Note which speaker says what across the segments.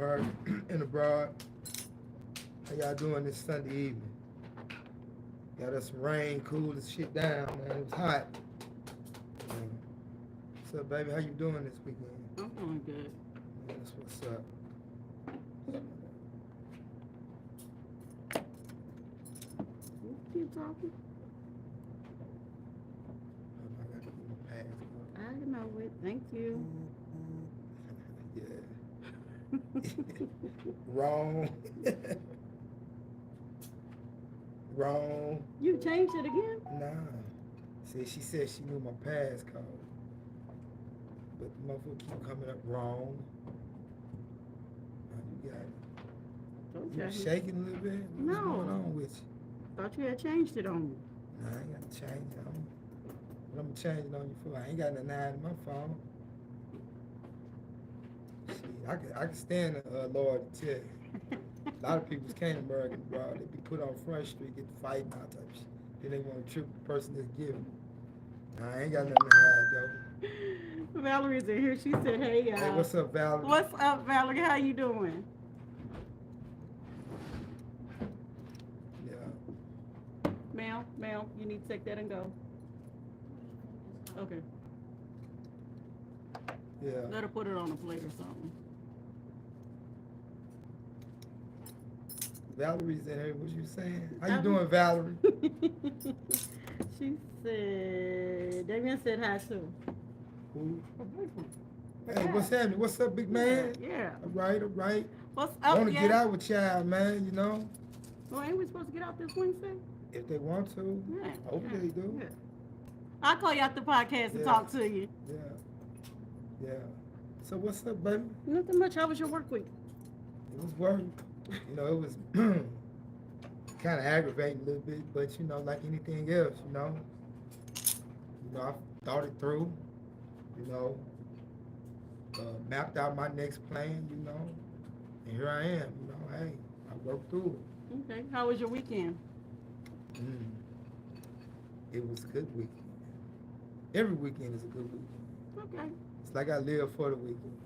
Speaker 1: American and abroad. How y'all doing this Sunday evening? Got us some rain, cool this shit down, man. It was hot. What's up, baby? How you doing this weekend?
Speaker 2: I'm doing good.
Speaker 1: That's what's up.
Speaker 2: Keep talking.
Speaker 1: I got to get my pants on.
Speaker 2: I know it. Thank you.
Speaker 1: Yeah. Wrong. Wrong.
Speaker 2: You changed it again?
Speaker 1: Nah. See, she said she knew my passcode. But the motherfucker keep coming up wrong. You got it. You
Speaker 2: Okay.
Speaker 1: shaking a little bit? What's
Speaker 2: No.
Speaker 1: going on with you?
Speaker 2: Thought you had changed it on me.
Speaker 1: Nah, I ain't got to change it on you. What I'm changing on you for? I ain't got nothing to hide in my phone. Shit, I can stand the Lord to tell you. A lot of people can't American, bro. They be put on Front Street, get to fighting, all type of shit. Then they want to trip the person that's giving. Nah, I ain't got nothing to hide, though.
Speaker 2: Valerie's in here. She said, hey, y'all.
Speaker 1: Hey, what's up, Valerie?
Speaker 2: What's up, Valerie? How you doing?
Speaker 1: Yeah.
Speaker 2: Ma'am, you need to take that and go. Okay.
Speaker 1: Yeah.
Speaker 2: Let her put it on a plate or something.
Speaker 1: Valerie's in here. What you saying? How you doing, Valerie?
Speaker 2: She said, Damien said hi too.
Speaker 1: Who?
Speaker 2: Her boyfriend.
Speaker 1: Hey, what's happening? What's up, big man?
Speaker 2: Yeah.
Speaker 1: All right, all right.
Speaker 2: What's
Speaker 1: I
Speaker 2: up,
Speaker 1: want to
Speaker 2: yeah?
Speaker 1: get out with y'all, man, you know?
Speaker 2: Well, ain't we supposed to get out this Wednesday?
Speaker 1: If they want to.
Speaker 2: Yeah.
Speaker 1: Hopefully they do.
Speaker 2: Yeah. I'll call you out the podcast and
Speaker 1: Yeah.
Speaker 2: talk to you.
Speaker 1: Yeah. Yeah. So what's up, baby?
Speaker 2: Nothing much. How was your work week?
Speaker 1: It was work. You know, it was kind of aggravating a little bit, but you know, like anything else, you know. I thought it through, you know, mapped out my next plan, you know, and here I am, you know, hey, I worked through it.
Speaker 2: Okay. How was your weekend?
Speaker 1: It was a good weekend. Every weekend is a good weekend.
Speaker 2: Okay.
Speaker 1: It's like I live for the weekend.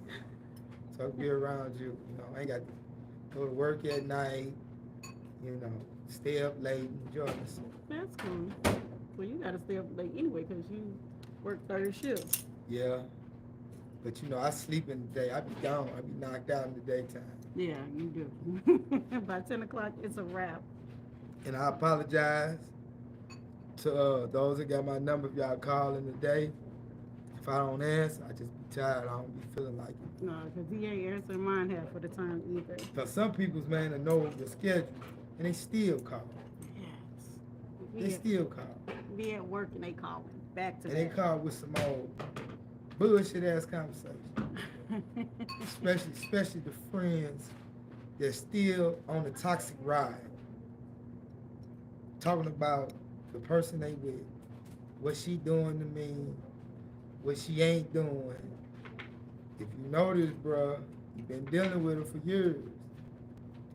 Speaker 1: So I can be around you, you know, I ain't got to go to work at night, you know, stay up late, enjoy myself.
Speaker 2: That's cool. Well, you got to stay up late anyway because you work third shift.
Speaker 1: Yeah. But you know, I sleep in the day. I be gone. I be knocked out in the daytime.
Speaker 2: Yeah, you do. By 10 o'clock, it's a wrap.
Speaker 1: And I apologize to those that got my number. If y'all call in the day, if I don't answer, I just be tired. I don't be feeling like it.
Speaker 2: No, because he ain't answering mine half of the time either.
Speaker 1: Because some people's, man, that know the schedule, and they still call.
Speaker 2: Yes.
Speaker 1: They still call.
Speaker 2: Be at work and they calling back to
Speaker 1: And they
Speaker 2: back.
Speaker 1: call with some old bullshit-ass conversation. especially the friends that's still on the toxic ride. Talking about the person they with, what she doing to me, what she ain't doing. If you know this, bruh, you've been dealing with her for years.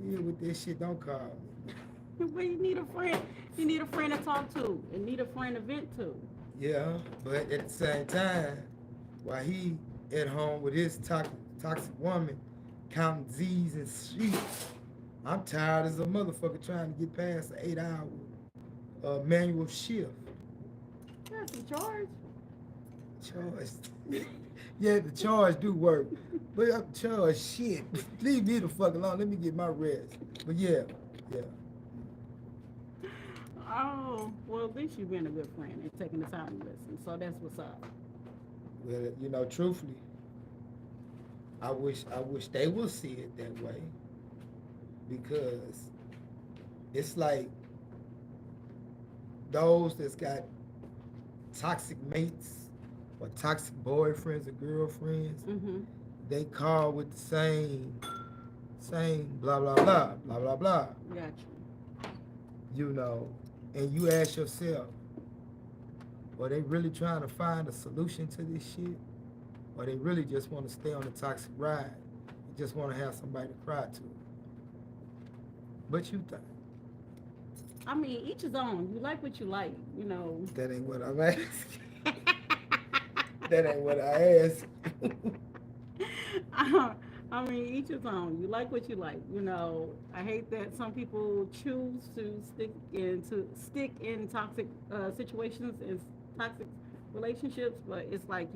Speaker 1: Deal with this shit, don't call me.
Speaker 2: But you need a friend. You need a friend to talk to and need a friend to vent to.
Speaker 1: Yeah, but at the same time, while he at home with his toxic woman, counting Z's and sheets, I'm tired as a motherfucker trying to get past the 8-hour manual shift.
Speaker 2: That's a charge.
Speaker 1: Charge. Yeah, the charge do work. But I'm charged shit. Leave me the fuck alone. Let me get my rest. But yeah.
Speaker 2: Oh, well, at least you've been a good friend and taking the time to listen. So that's what's up.
Speaker 1: Well, you know, truthfully, I wish they would see it that way. Because it's like those that's got toxic mates or toxic boyfriends or girlfriends, they call with the same blah, blah, blah, blah, blah, blah.
Speaker 2: Gotcha.
Speaker 1: You know, and you ask yourself, are they really trying to find a solution to this shit? Or they really just want to stay on the toxic ride and just want to have somebody to cry to? What you think?
Speaker 2: I mean, each his own. You like what you like, you know.
Speaker 1: That ain't what I'm asking. That ain't what I asked.
Speaker 2: I I mean, each his own. You like what you like. I hate that some people choose to stick in toxic situations and toxic relationships, but it's like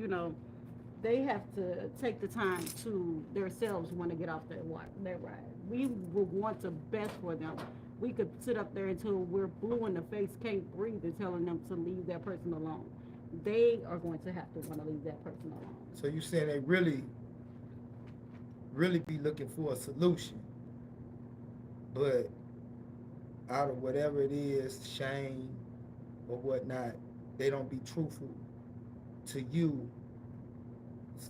Speaker 2: they have to take the time to themselves want to get off their ride. We would want the best for them. We could sit up there until we're blue in the face, can't breathe, and telling them to leave that person alone. They are going to have to want to leave that person alone.
Speaker 1: So you saying they really be looking for a solution, but out of whatever it is, shame or whatnot, they don't be truthful to you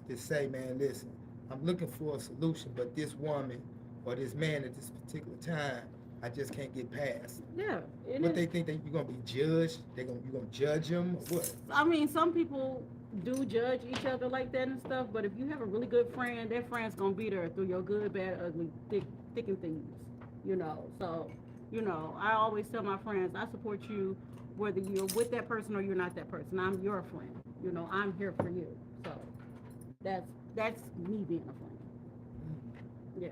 Speaker 1: to say, man, listen, I'm looking for a solution, but this woman or this man at this particular time, I just can't get past.
Speaker 2: Yeah.
Speaker 1: What they think that you're gonna be judged? You're gonna judge them or what?
Speaker 2: I mean, some people do judge each other like that and stuff, but if you have a really good friend, that friend's gonna be there through your good, bad, ugly, thick and things. So I always tell my friends, I support you whether you're with that person or you're not that person. I'm your friend. I'm here for you. So that's me being a friend. Yeah.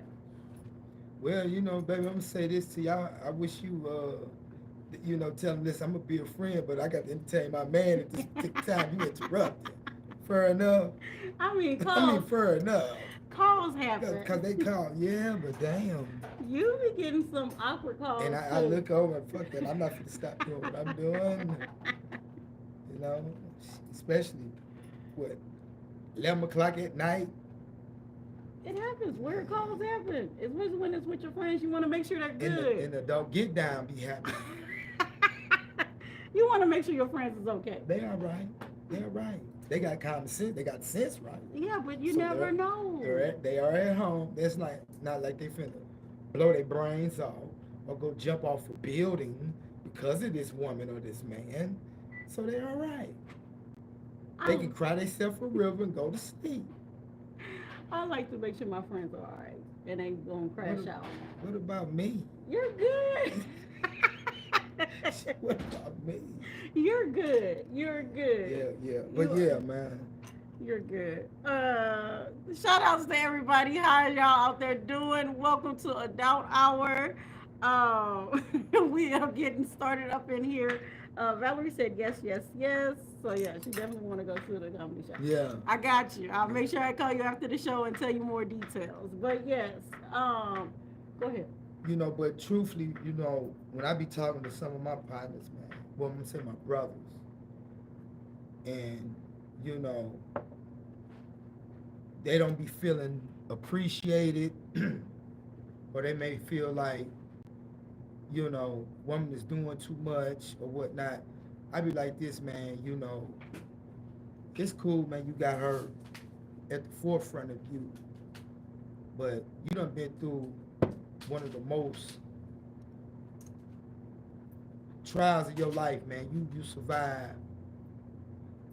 Speaker 1: Well, baby, I'm gonna say this to y'all. I wish you, tell him, listen, I'm gonna be a friend, but I got to entertain my man at this particular time. You interrupted. Fair enough.
Speaker 2: I mean,
Speaker 1: fair enough.
Speaker 2: Calls happen.
Speaker 1: Because they call, yeah, but damn.
Speaker 2: You be getting some awkward calls.
Speaker 1: And I look over and fuck that. I'm not gonna stop doing what I'm doing. Especially, 11 o'clock at night.
Speaker 2: It happens. Weird calls happen. Especially when it's with your friends. You want to make sure they're good.
Speaker 1: And the don't get down be happening.
Speaker 2: You want to make sure your friends is okay.
Speaker 1: They all right. They're right. They got common sense. They got sense, right?
Speaker 2: Yeah, but you never know.
Speaker 1: They are at home. That's not like they finna blow their brains off or go jump off a building because of this woman or this man. So they're all right. They can cry themselves a river and go to sleep.
Speaker 2: I like to make sure my friends are all right and ain't gonna crash out.
Speaker 1: What about me?
Speaker 2: You're good.
Speaker 1: What about me?
Speaker 2: You're good. You're good.
Speaker 1: Yeah. But yeah, man.
Speaker 2: You're good. Shout outs to everybody. How y'all out there doing? Welcome to Adult Hour. We are getting started up in here. Valerie said yes. So yeah, she definitely want to go to the comedy show.
Speaker 1: Yeah.
Speaker 2: I got you. I'll make sure I call you after the show and tell you more details. But yes, go ahead.
Speaker 1: But truthfully, when I be talking to some of my partners, man, well, I'm gonna say my brothers, and they don't be feeling appreciated, or they may feel like, woman is doing too much or whatnot. I be like this, man, it's cool, man, you got her at the forefront of you, but you done been through one of the most trials of your life, man. You survived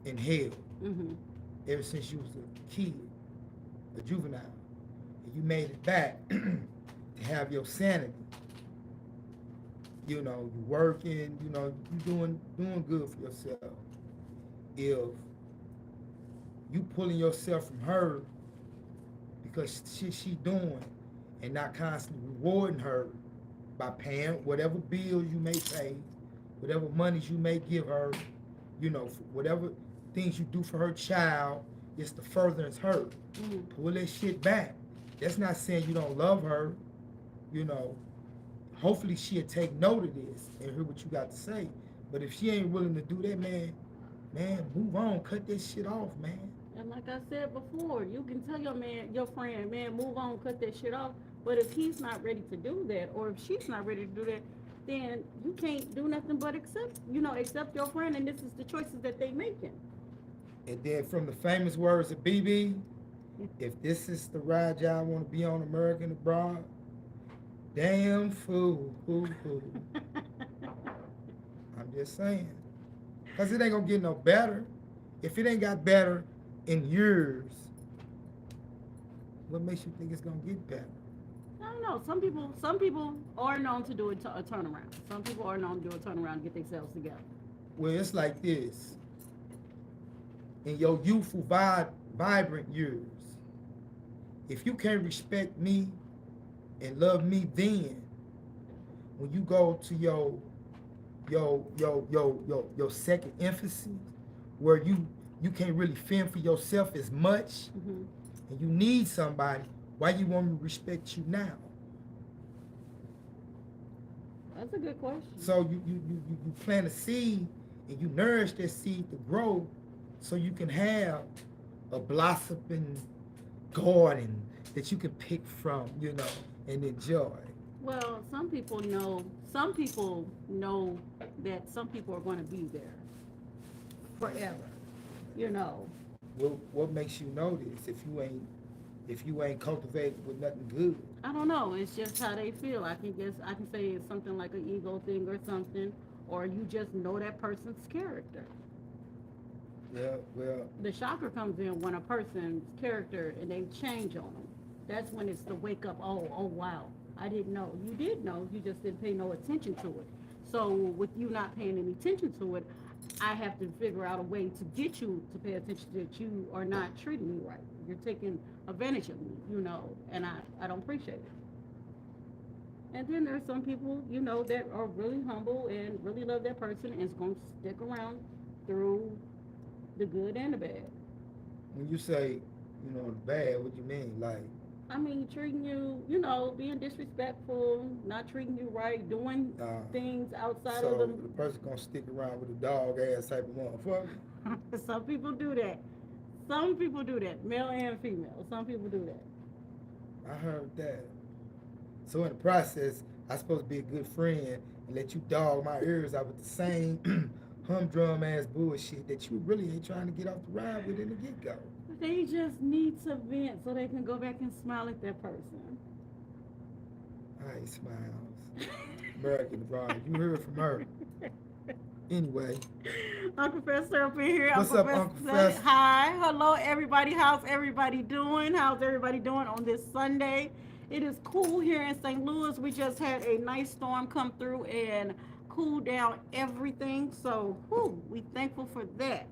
Speaker 1: in hell ever since you was a kid, a juvenile, and you made it back to have your sanity. You working, you doing good for yourself. If you pulling yourself from her because she doing and not constantly rewarding her by paying whatever bills you may pay, whatever monies you may give her, whatever things you do for her child, it's to furtherance her. Pull that shit back. That's not saying you don't love her, Hopefully she'll take note of this and hear what you got to say. But if she ain't willing to do that, man, move on. Cut that shit off, man.
Speaker 2: And like I said before, you can tell your friend, man, move on, cut that shit off. But if he's not ready to do that, or if she's not ready to do that, then you can't do nothing but accept your friend, and this is the choices that they making.
Speaker 1: And then from the famous words of BB, if this is the ride y'all want to be on, American Abroad, damn fool. I'm just saying. Because it ain't going to get no better. If it ain't got better in years, what makes you think it's going to get better?
Speaker 2: I don't know. Some people are known to do a turnaround. Some people are known to do a turnaround and get themselves together.
Speaker 1: Well, it's like this. In your youthful, vibrant years, if you can't respect me and love me, then when you go to your second emphasis, where you can't really fend for yourself as much,
Speaker 2: Mm-hmm.
Speaker 1: and you need somebody, why you want me to respect you now?
Speaker 2: That's a good question.
Speaker 1: So you plant a seed and you nourish that seed to grow, so you can have a blossoming garden that you can pick from, and enjoy.
Speaker 2: Well, some people know. Some people know that some people are going to be there forever. You know.
Speaker 1: What makes you know this if you ain't cultivated with nothing good?
Speaker 2: I don't know. It's just how they feel. I can guess. I can say it's something like an ego thing or something, or you just know that person's character.
Speaker 1: Yeah, well,
Speaker 2: The shocker comes in when a person's character and they change on them. That's when it's the wake up. Oh wow, I didn't know. You did know. You just didn't pay no attention to it. So with you not paying any attention to it, I have to figure out a way to get you to pay attention that you are not treating me right. You're taking advantage of me, and I don't appreciate it. And then there's some people, that are really humble and really love that person and is going to stick around through the good and the bad.
Speaker 1: when you say, the bad, what you mean? Like,
Speaker 2: I mean, treating you, being disrespectful, not treating you right, doing things outside of
Speaker 1: so
Speaker 2: them.
Speaker 1: the person gonna stick around with a dog ass type of motherfucker?
Speaker 2: Some people do that. Some people do that, male and female. Some people do that.
Speaker 1: I heard that. So in the process, I supposed to be a good friend and let you dog my ears out with the same humdrum ass bullshit that you really ain't trying to get off the ride with in the get go.
Speaker 2: They just need to vent so they can go back and smile at that person.
Speaker 1: I ain't smiles. American abroad. You heard from her. Anyway.
Speaker 2: Uncle Fester up in here.
Speaker 1: What's up, Uncle Fester?
Speaker 2: Hi. Hello, everybody. How's everybody doing? How's everybody doing on this Sunday? It is cool here in St. Louis. We just had a nice storm come through and cool down everything. So, we thankful for that.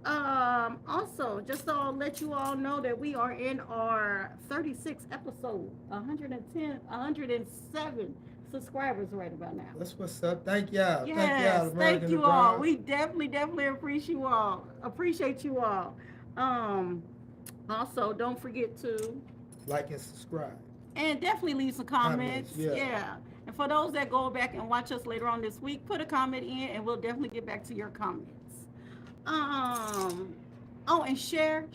Speaker 2: Also, just so I'll let you all know that we are in our 36th episode, 110, 107 subscribers right about now.
Speaker 1: That's what's up. Thank y'all.
Speaker 2: Yes, thank you all. We definitely appreciate you all. Also, don't forget to
Speaker 1: like and subscribe.
Speaker 2: And definitely leave some comments.
Speaker 1: Yeah.
Speaker 2: And for those that go back and watch us later on this week, put a comment in and we'll definitely get back to your comments. And share.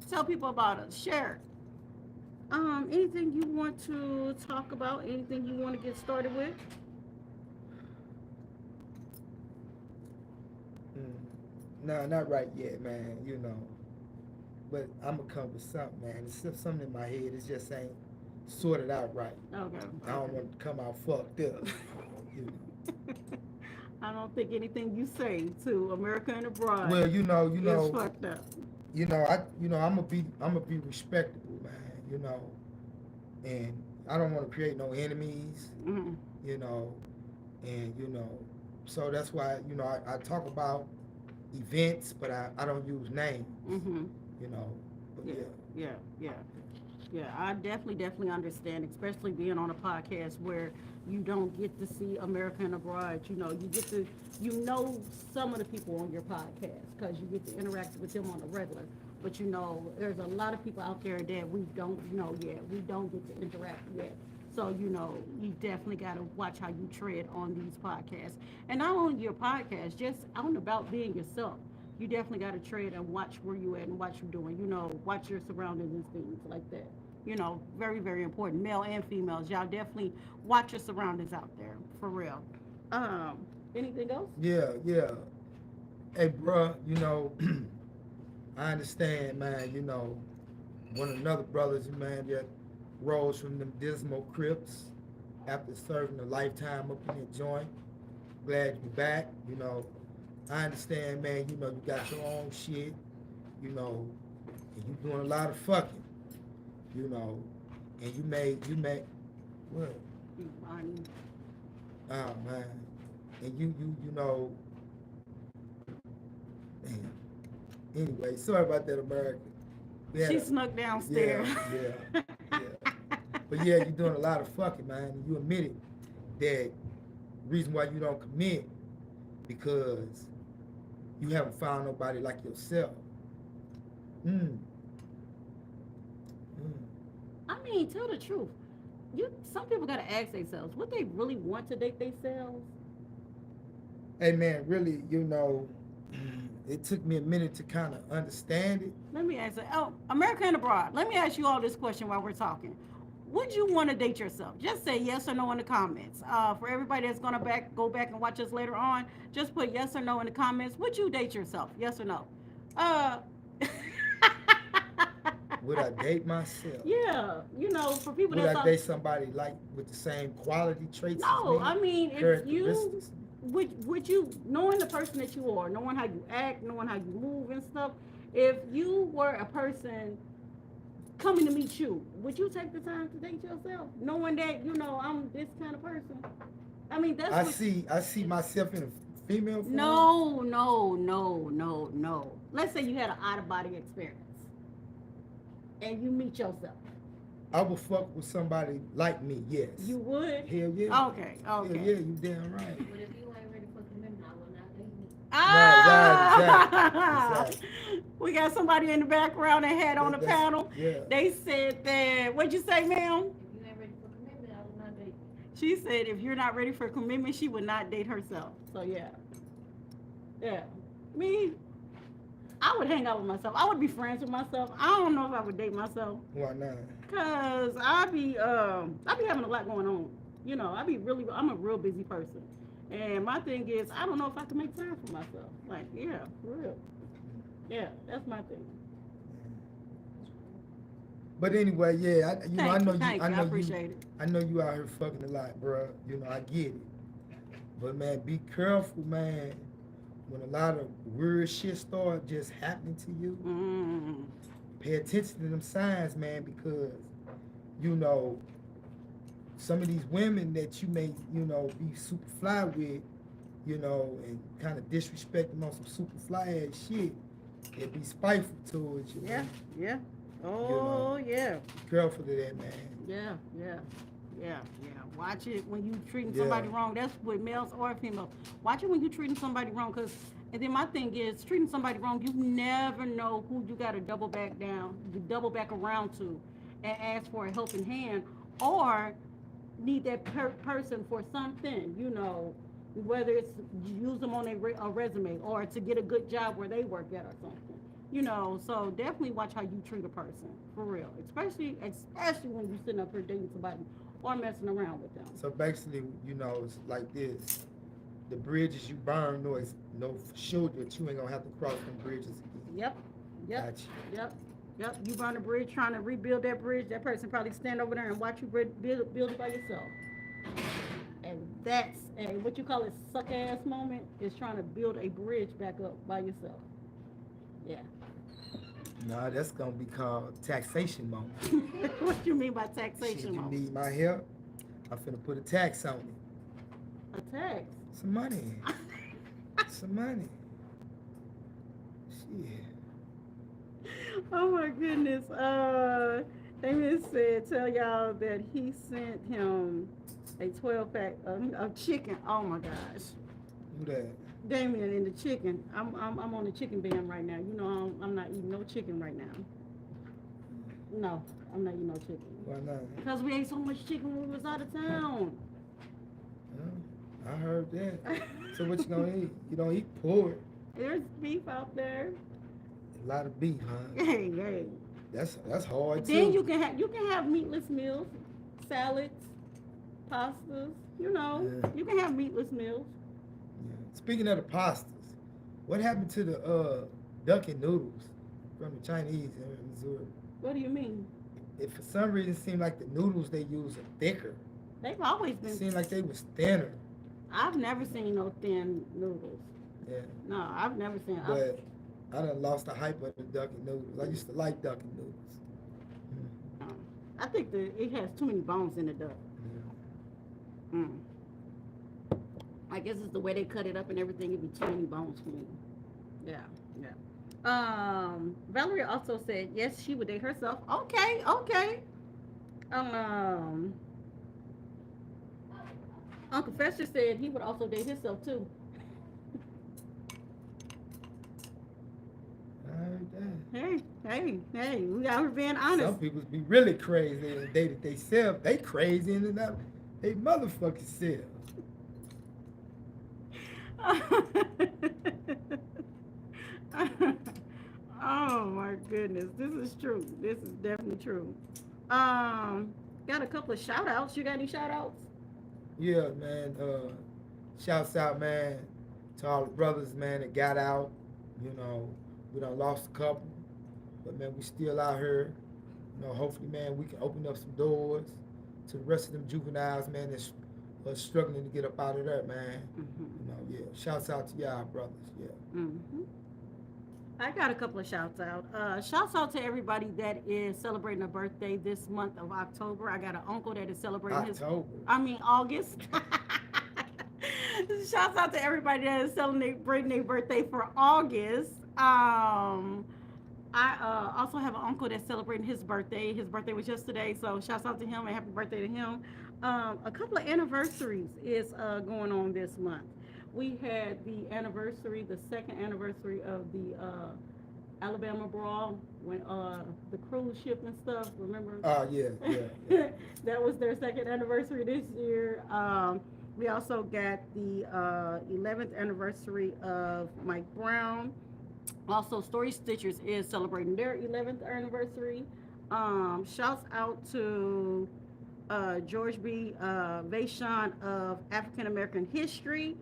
Speaker 2: Tell people about us. Share. Anything you want to talk about? Anything you want to get started with?
Speaker 1: No, not right yet, man. But I'm gonna come with something, man. It's just something in my head. It just ain't sorted out right.
Speaker 2: Okay.
Speaker 1: I don't want to come out fucked up.
Speaker 2: I don't think anything you say to America and abroad.
Speaker 1: Well,
Speaker 2: is fucked up.
Speaker 1: I'm gonna be respectable, man. And I don't want to create no enemies.
Speaker 2: Mm-hmm.
Speaker 1: So that's why I talk about events, but I don't use names.
Speaker 2: Mm-hmm.
Speaker 1: But
Speaker 2: Yeah, I definitely understand, especially being on a podcast where you don't get to see America and abroad. You get to, some of the people on your podcast because you get to interact with them on a regular. But there's a lot of people out there that we don't know yet. We don't get to interact yet. So, you definitely got to watch how you tread on these podcasts. And not only your podcast, just out and about being yourself. You definitely got to tread and watch where you at and what you're doing. Watch your surroundings and things like that. Very, very important. Male and females, y'all definitely watch your surroundings out there, for real. Anything else?
Speaker 1: Yeah. Hey, bruh, I understand, man, one of another brothers, man, that rose from them dismal crypts after serving a lifetime up in the joint. Glad to be back, I understand, man, you got your own shit, and you doing a lot of fucking, and you made, what? Oh, man. And damn. Anyway, sorry about that, America. We had
Speaker 2: She
Speaker 1: a-
Speaker 2: snuck downstairs.
Speaker 1: yeah, yeah. But yeah, you're doing a lot of fucking, man. And you admitted that reason why you don't commit because you haven't found nobody like yourself. Mm. Mm.
Speaker 2: I mean, tell the truth. Some people gotta ask themselves, would they really want to date themselves?
Speaker 1: Hey man, really, it took me a minute to kind of understand it.
Speaker 2: Let me ask you. Oh, America and abroad. Let me ask you all this question while we're talking. Would you want to date yourself? Just say yes or no in the comments. For everybody that's gonna go back and watch us later on, just put yes or no in the comments. Would you date yourself? Yes or no? Uh,
Speaker 1: Would I date myself?
Speaker 2: yeah, for people
Speaker 1: Would
Speaker 2: that's
Speaker 1: I date somebody like with the same quality traits as
Speaker 2: no,
Speaker 1: me?
Speaker 2: I mean, if you
Speaker 1: Characteristics?
Speaker 2: would you knowing the person that you are, knowing how you act, knowing how you move and stuff, if you were a person coming to meet you, would you take the time to date yourself, knowing that I'm this kind of person? I mean, that's
Speaker 1: I see myself in a female form.
Speaker 2: No. Let's say you had an out of body experience, and you meet yourself.
Speaker 1: I would fuck with somebody like me. Yes.
Speaker 2: You would?
Speaker 1: Hell yeah.
Speaker 2: Okay.
Speaker 1: Hell yeah, you damn right.
Speaker 3: But if you ain't ready for commitment, I will not date you.
Speaker 2: Ah!
Speaker 1: Exactly.
Speaker 2: We got somebody in the background that had on the
Speaker 1: That's-
Speaker 2: panel.
Speaker 1: Yeah.
Speaker 2: They said that. What'd you say, ma'am?
Speaker 3: If you ain't ready for commitment, I will not date you.
Speaker 2: She said if you're not ready for commitment, she would not date herself. So yeah. Me, I would hang out with myself. I would be friends with myself. I don't know if I would date myself.
Speaker 1: Why not?
Speaker 2: Cause I be having a lot going on. I'm a real busy person. And my thing is, I don't know if I can make time for myself. Like, yeah, for real. Yeah, that's my thing.
Speaker 1: But anyway, yeah, I know you.
Speaker 2: Thank
Speaker 1: I
Speaker 2: you.
Speaker 1: know
Speaker 2: I appreciate it.
Speaker 1: I know you out here fucking a lot, bro. I get it. But man, be careful, man. When a lot of weird shit start just happening to you, pay attention to them signs, man, because some of these women that you may, be super fly with, and kind of disrespect them on some super fly ass shit, it be spiteful towards you.
Speaker 2: Yeah,
Speaker 1: man.
Speaker 2: yeah. Oh, yeah.
Speaker 1: Be careful of that, man.
Speaker 2: Yeah. Watch it when you treating somebody wrong. That's with males or females. Watch it when you treating somebody wrong, and then my thing is treating somebody wrong. You never know who you got to double back around to, and ask for a helping hand, or need that person for something. Whether it's use them on a resume or to get a good job where they work at or something. So definitely watch how you treat a person, for real. Especially when you're sitting up here dating somebody or messing around with them.
Speaker 1: So basically, it's like this. The bridges you burn, know for sure that you ain't gonna have to cross them bridges again.
Speaker 2: Yep.
Speaker 1: Gotcha.
Speaker 2: Yep. You burn a bridge trying to rebuild that bridge. That person probably stand over there and watch you build it by yourself. And that's what you call it, suck ass moment is trying to build a bridge back up by yourself. Yeah.
Speaker 1: Nah, that's gonna be called taxation moment.
Speaker 2: What you mean by
Speaker 1: Shit,
Speaker 2: taxation
Speaker 1: you
Speaker 2: moment?
Speaker 1: need my help? I'm finna put a tax on it.
Speaker 2: A tax?
Speaker 1: Some money. Some money. Shit.
Speaker 2: Oh my goodness. Damien said, tell y'all that he sent him a 12-pack of chicken. Oh my gosh.
Speaker 1: Who that?
Speaker 2: Damien and the chicken. I'm on the chicken ban right now. I'm not eating no chicken right now. No, I'm not eating no chicken.
Speaker 1: Why not?
Speaker 2: Because we ate so much chicken when we was out of town.
Speaker 1: Yeah, I heard that. So what you gonna eat? You don't eat pork.
Speaker 2: There's beef out there.
Speaker 1: A lot of beef, huh?
Speaker 2: Hey.
Speaker 1: That's hard too.
Speaker 2: Then you can have meatless meals, salads, pastas.
Speaker 1: Yeah.
Speaker 2: You can have meatless meals.
Speaker 1: Yeah. Speaking of the pastas, what happened to the duck and noodles from the Chinese in Missouri?
Speaker 2: What do you mean?
Speaker 1: It for some reason seemed like the noodles they use are thicker.
Speaker 2: They've always
Speaker 1: It
Speaker 2: been.
Speaker 1: seemed like they was thinner.
Speaker 2: I've never seen no thin noodles.
Speaker 1: Yeah.
Speaker 2: No, I've never seen.
Speaker 1: But I done lost the hype of the duck and noodles. I used to like duck and noodles.
Speaker 2: I think it has too many bones in the duck.
Speaker 1: Yeah.
Speaker 2: I guess it's the way they cut it up and everything. It'd be too many bones for me. Yeah. Valerie also said yes, she would date herself. Okay, okay. Um, Uncle Fester said he would also date himself too.
Speaker 1: Damn.
Speaker 2: Hey, hey, hey, we out here being honest.
Speaker 1: Some people be really crazy and they that they self. They crazy and that they motherfucking self.
Speaker 2: Oh my goodness, this is true. This is definitely true. Um, got a couple of shout outs. You got any shout outs?
Speaker 1: Yeah, man. Shouts out, man, to all the brothers, man, that got out. You know, we done lost a couple, but man, we still out here. You know, hopefully, man, we can open up some doors to the rest of them juveniles, man, that's struggling to get up out of there, man. You know, yeah. Shouts out to y'all, brothers. Yeah.
Speaker 2: Mm-hmm. I got a couple of shouts out. Shouts out to everybody that is celebrating a birthday this month of October. I got an uncle that is celebrating
Speaker 1: October.
Speaker 2: August. Shouts out to everybody that is celebrating their birthday for August. I also have an uncle that's celebrating his birthday. His birthday was yesterday, so shouts out to him and happy birthday to him. A couple of anniversaries is going on this month. We had the anniversary, the second anniversary of the Alabama Brawl when the cruise ship and stuff. Remember?
Speaker 1: Yeah, yeah, yeah.
Speaker 2: That was their second anniversary this year. We also got the 11th anniversary of Mike Brown. Also, Story Stitchers is celebrating their 11th anniversary. Shouts out to George B. Vashon of African American History.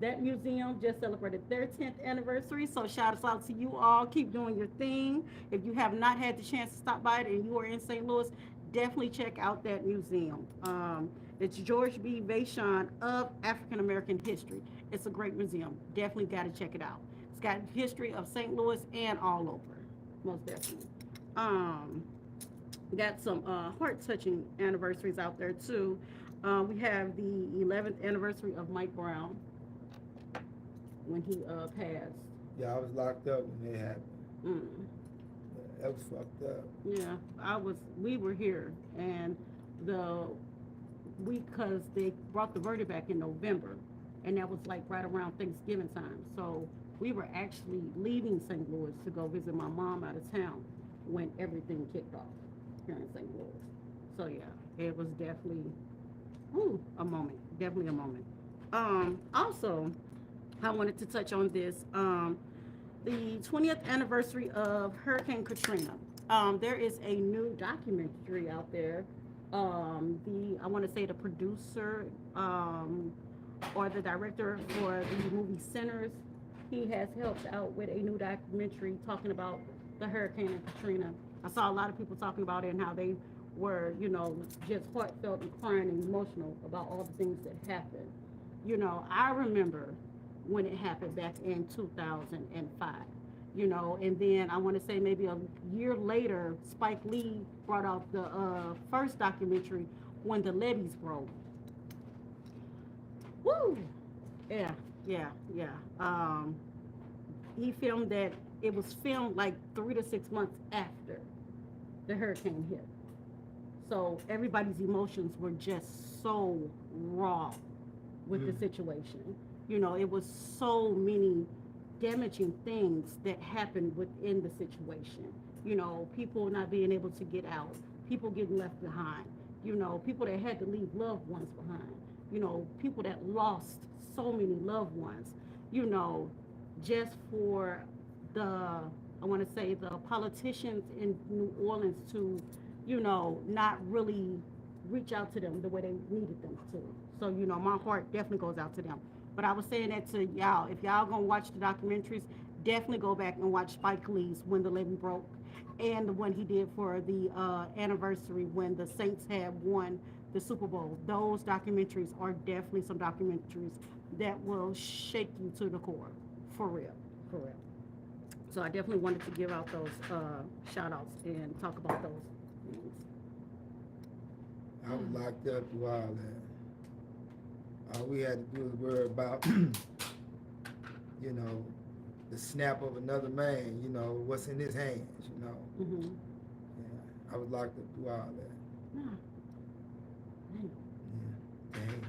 Speaker 2: That museum just celebrated their 10th anniversary. So shout out to you all. Keep doing your thing. If you have not had the chance to stop by it and you are in St. Louis, definitely check out that museum. It's George B. Vashon of African American History. It's a great museum. Definitely got to check it out. It's got history of St. Louis and all over, most definitely. Got some heart-touching anniversaries out there too. We have the 11th anniversary of Mike Brown when he passed.
Speaker 1: Yeah, I was locked up when it happened.
Speaker 2: Mm.
Speaker 1: Yeah, that was fucked up.
Speaker 2: Yeah, we were here, and because they brought the verdict back in November, and that was like right around Thanksgiving time. So we were actually leaving St. Louis to go visit my mom out of town when everything kicked off here in St. Louis. So yeah, it was definitely a moment. Definitely a moment. Also, I wanted to touch on this. The 20th anniversary of Hurricane Katrina. There is a new documentary out there. I want to say the producer or the director for the movie Sinners, he has helped out with a new documentary talking about the hurricane and Katrina. I saw a lot of people talking about it and how they were, just heartfelt and crying and emotional about all the things that happened. I remember when it happened back in 2005. And then I want to say maybe a year later, Spike Lee brought out the first documentary, When the Levees Broke. Woo! Yeah, yeah, yeah. He filmed that. It was filmed like 3 to 6 months after the hurricane hit. So everybody's emotions were just so raw with the situation. It was so many damaging things that happened within the situation. People not being able to get out, people getting left behind, people that had to leave loved ones behind, people that lost so many loved ones, just for I want to say the politicians in New Orleans to, not really reach out to them the way they needed them to. So, my heart definitely goes out to them. But I was saying that to y'all. If y'all gonna watch the documentaries, definitely go back and watch Spike Lee's When the Levee Broke, and the one he did for the anniversary when the Saints had won the Super Bowl. Those documentaries are definitely some documentaries that will shake you to the core, for real, for real. So I definitely wanted to give out those shout outs and talk about those things.
Speaker 1: I was locked up through all that. All we had to do was worry about, the snap of another man, you know, what's in his hands, you know.
Speaker 2: Mm-hmm.
Speaker 1: Yeah, I was locked up through all that.
Speaker 2: Yeah. Dang.
Speaker 1: Yeah, dang.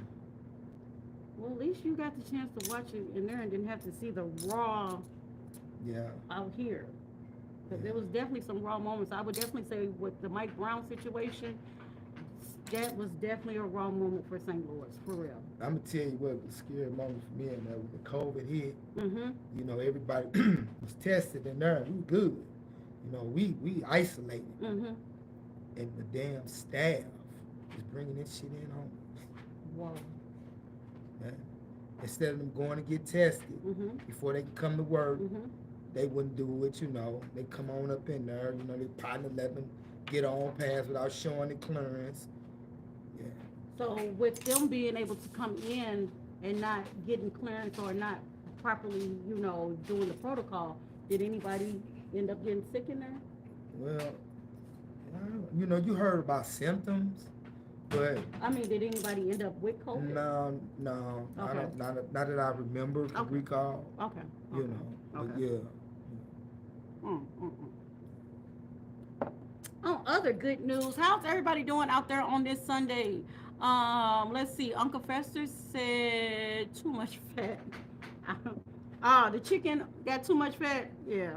Speaker 2: Well, at least you got the chance to watch it in there and didn't have to see the raw
Speaker 1: Yeah,
Speaker 2: out here. Because there was definitely some raw moments. I would definitely say with the Mike Brown situation, that was definitely a raw moment for St. Louis, for real.
Speaker 1: I'm gonna tell you what was a scary moment for me in there when the COVID hit.
Speaker 2: Mm-hmm.
Speaker 1: You know, everybody was tested in there. We were good. You know, we isolated,
Speaker 2: Mm-hmm.
Speaker 1: and the damn staff was bringing this shit in home.
Speaker 2: Wow.
Speaker 1: Man. Instead of them going to get tested
Speaker 2: Mm-hmm.
Speaker 1: before they could come to work,
Speaker 2: Mm-hmm.
Speaker 1: they wouldn't do it. You know, they come on up in there. You know, they partner let them get on pass without showing the clearance. Yeah.
Speaker 2: So with them being able to come in and not getting clearance or not properly, you know, doing the protocol, did anybody end up getting sick in there?
Speaker 1: Well, you know, you heard about symptoms, but
Speaker 2: I mean, did anybody end up with COVID?
Speaker 1: no, I
Speaker 2: Okay.
Speaker 1: don't, not that I remember, can
Speaker 2: Okay.
Speaker 1: recall.
Speaker 2: Okay.
Speaker 1: You
Speaker 2: okay.
Speaker 1: know, but
Speaker 2: Okay.
Speaker 1: yeah.
Speaker 2: Oh, other good news. How's everybody doing out there on this Sunday? Let's see. Uncle Fester said too much fat. The chicken got too much fat. Yeah.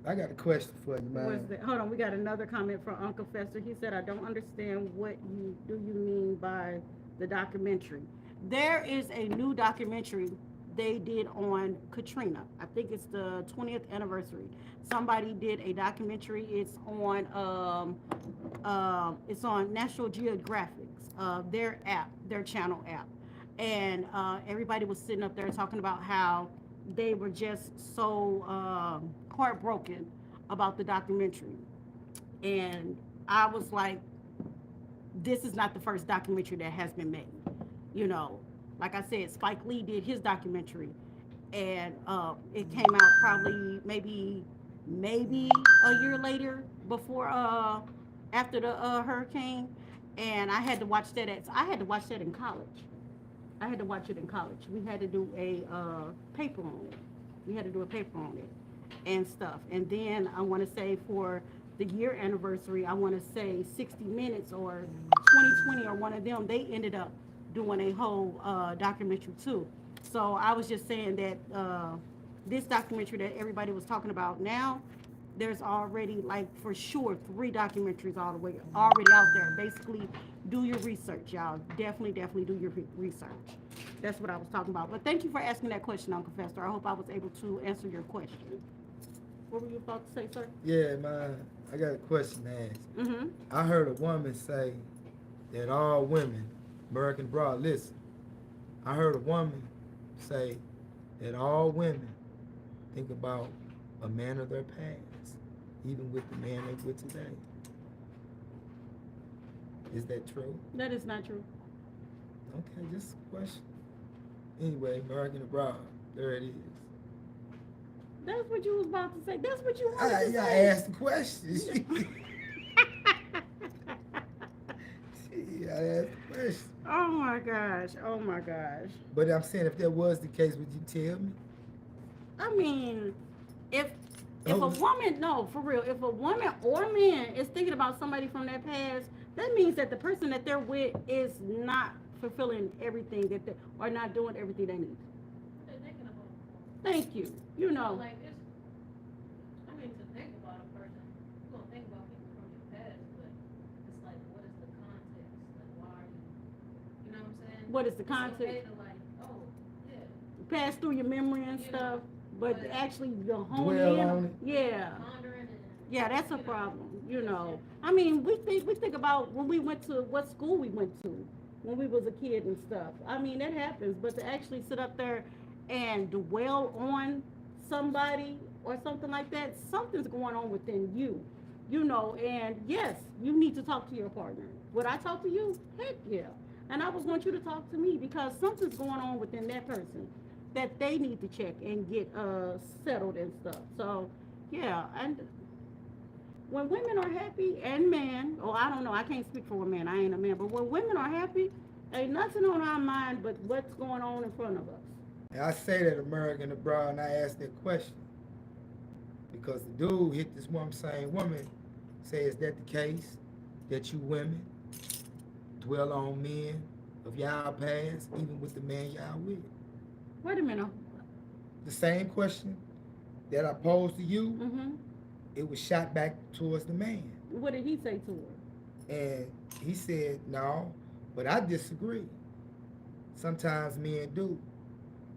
Speaker 1: I got a question for you,
Speaker 2: What's
Speaker 1: man.
Speaker 2: that? Hold on. We got another comment from Uncle Fester. He said, "I don't understand what you mean by the documentary." There is a new documentary they did on Katrina. I think it's the 20th anniversary. Somebody did a documentary. It's on National Geographic's their app, their channel app, and everybody was sitting up there talking about how they were just so heartbroken about the documentary, and I was like, this is not the first documentary that has been made, you know. Like I said, Spike Lee did his documentary, and it came out probably maybe a year later before after the hurricane, and I had to watch that in college. I had to watch it in college. We had to do a paper on it. We had to do a paper on it and stuff. And then I want to say for the year anniversary, I want to say 60 Minutes or 2020 or one of them, they ended up doing a whole documentary too. So I was just saying that this documentary that everybody was talking about now, there's already like for sure 3 documentaries all the way already out there. Basically, do your research, y'all. Definitely do your research. That's what I was talking about. But thank you for asking that question, Uncle Fester. I hope I was able to answer your question. What were you about to say, sir?
Speaker 1: Yeah, man, I got a question to ask.
Speaker 2: Mm-hmm.
Speaker 1: I heard a woman say that all women, American Broad, listen. I heard a woman say that all women think about a man of their past, even with the man they with today. Is that true?
Speaker 2: That is not true.
Speaker 1: Okay, just a question. Anyway, American Abroad, there it is.
Speaker 2: That's what you was about to say. That's what you wanted
Speaker 1: I
Speaker 2: to say.
Speaker 1: asked the question. I asked the question.
Speaker 2: Oh my gosh. Oh my gosh.
Speaker 1: But I'm saying, if that was the case, would you tell me?
Speaker 2: I mean, if a
Speaker 1: Oh.
Speaker 2: woman, no, for real, if a woman or man is thinking about somebody from their past, that means that the person that they're with is not fulfilling everything that they or not doing everything they need.
Speaker 3: What they thinking about?
Speaker 2: Thank you. You know,
Speaker 3: Like it's, I mean, to think about a person, you're gonna think about people from your past, but it's like, what is the context? Like, why are you know what I'm saying?
Speaker 2: what is the
Speaker 3: It's okay
Speaker 2: context?
Speaker 3: to like, oh, yeah,
Speaker 2: Pass through your memory and
Speaker 3: Yeah.
Speaker 2: stuff, but
Speaker 3: But-
Speaker 2: actually you hone
Speaker 1: Dwell
Speaker 2: in.
Speaker 1: on it.
Speaker 2: Yeah.
Speaker 3: pondering and.
Speaker 2: Yeah, that's a
Speaker 3: you know,
Speaker 2: problem, you know. I mean, we think about when we went to what school we went to when we was a kid and stuff. I mean, that happens, but to actually sit up there and dwell on somebody or something like that, something's going on within you, you know. And yes, you need to talk to your partner. Would I talk to you? Heck yeah. And I would want you to talk to me because something's going on within that person that they need to check and get settled and stuff. So yeah, and when women are happy and men, or I don't know, I can't speak for a man, I ain't a man, but when women are happy, ain't nothing on our mind but what's going on in front of us.
Speaker 1: And I say that American Abroad, and I asked that question. Because the dude hit this one same woman, say, is that the case? That you women dwell on men of y'all past, even with the man y'all with?
Speaker 2: Wait a minute.
Speaker 1: The same question that I posed to you,
Speaker 2: Mm-hmm.
Speaker 1: it was shot back towards the man.
Speaker 2: What did he say to her?
Speaker 1: And he said, no, but I disagree. Sometimes men do.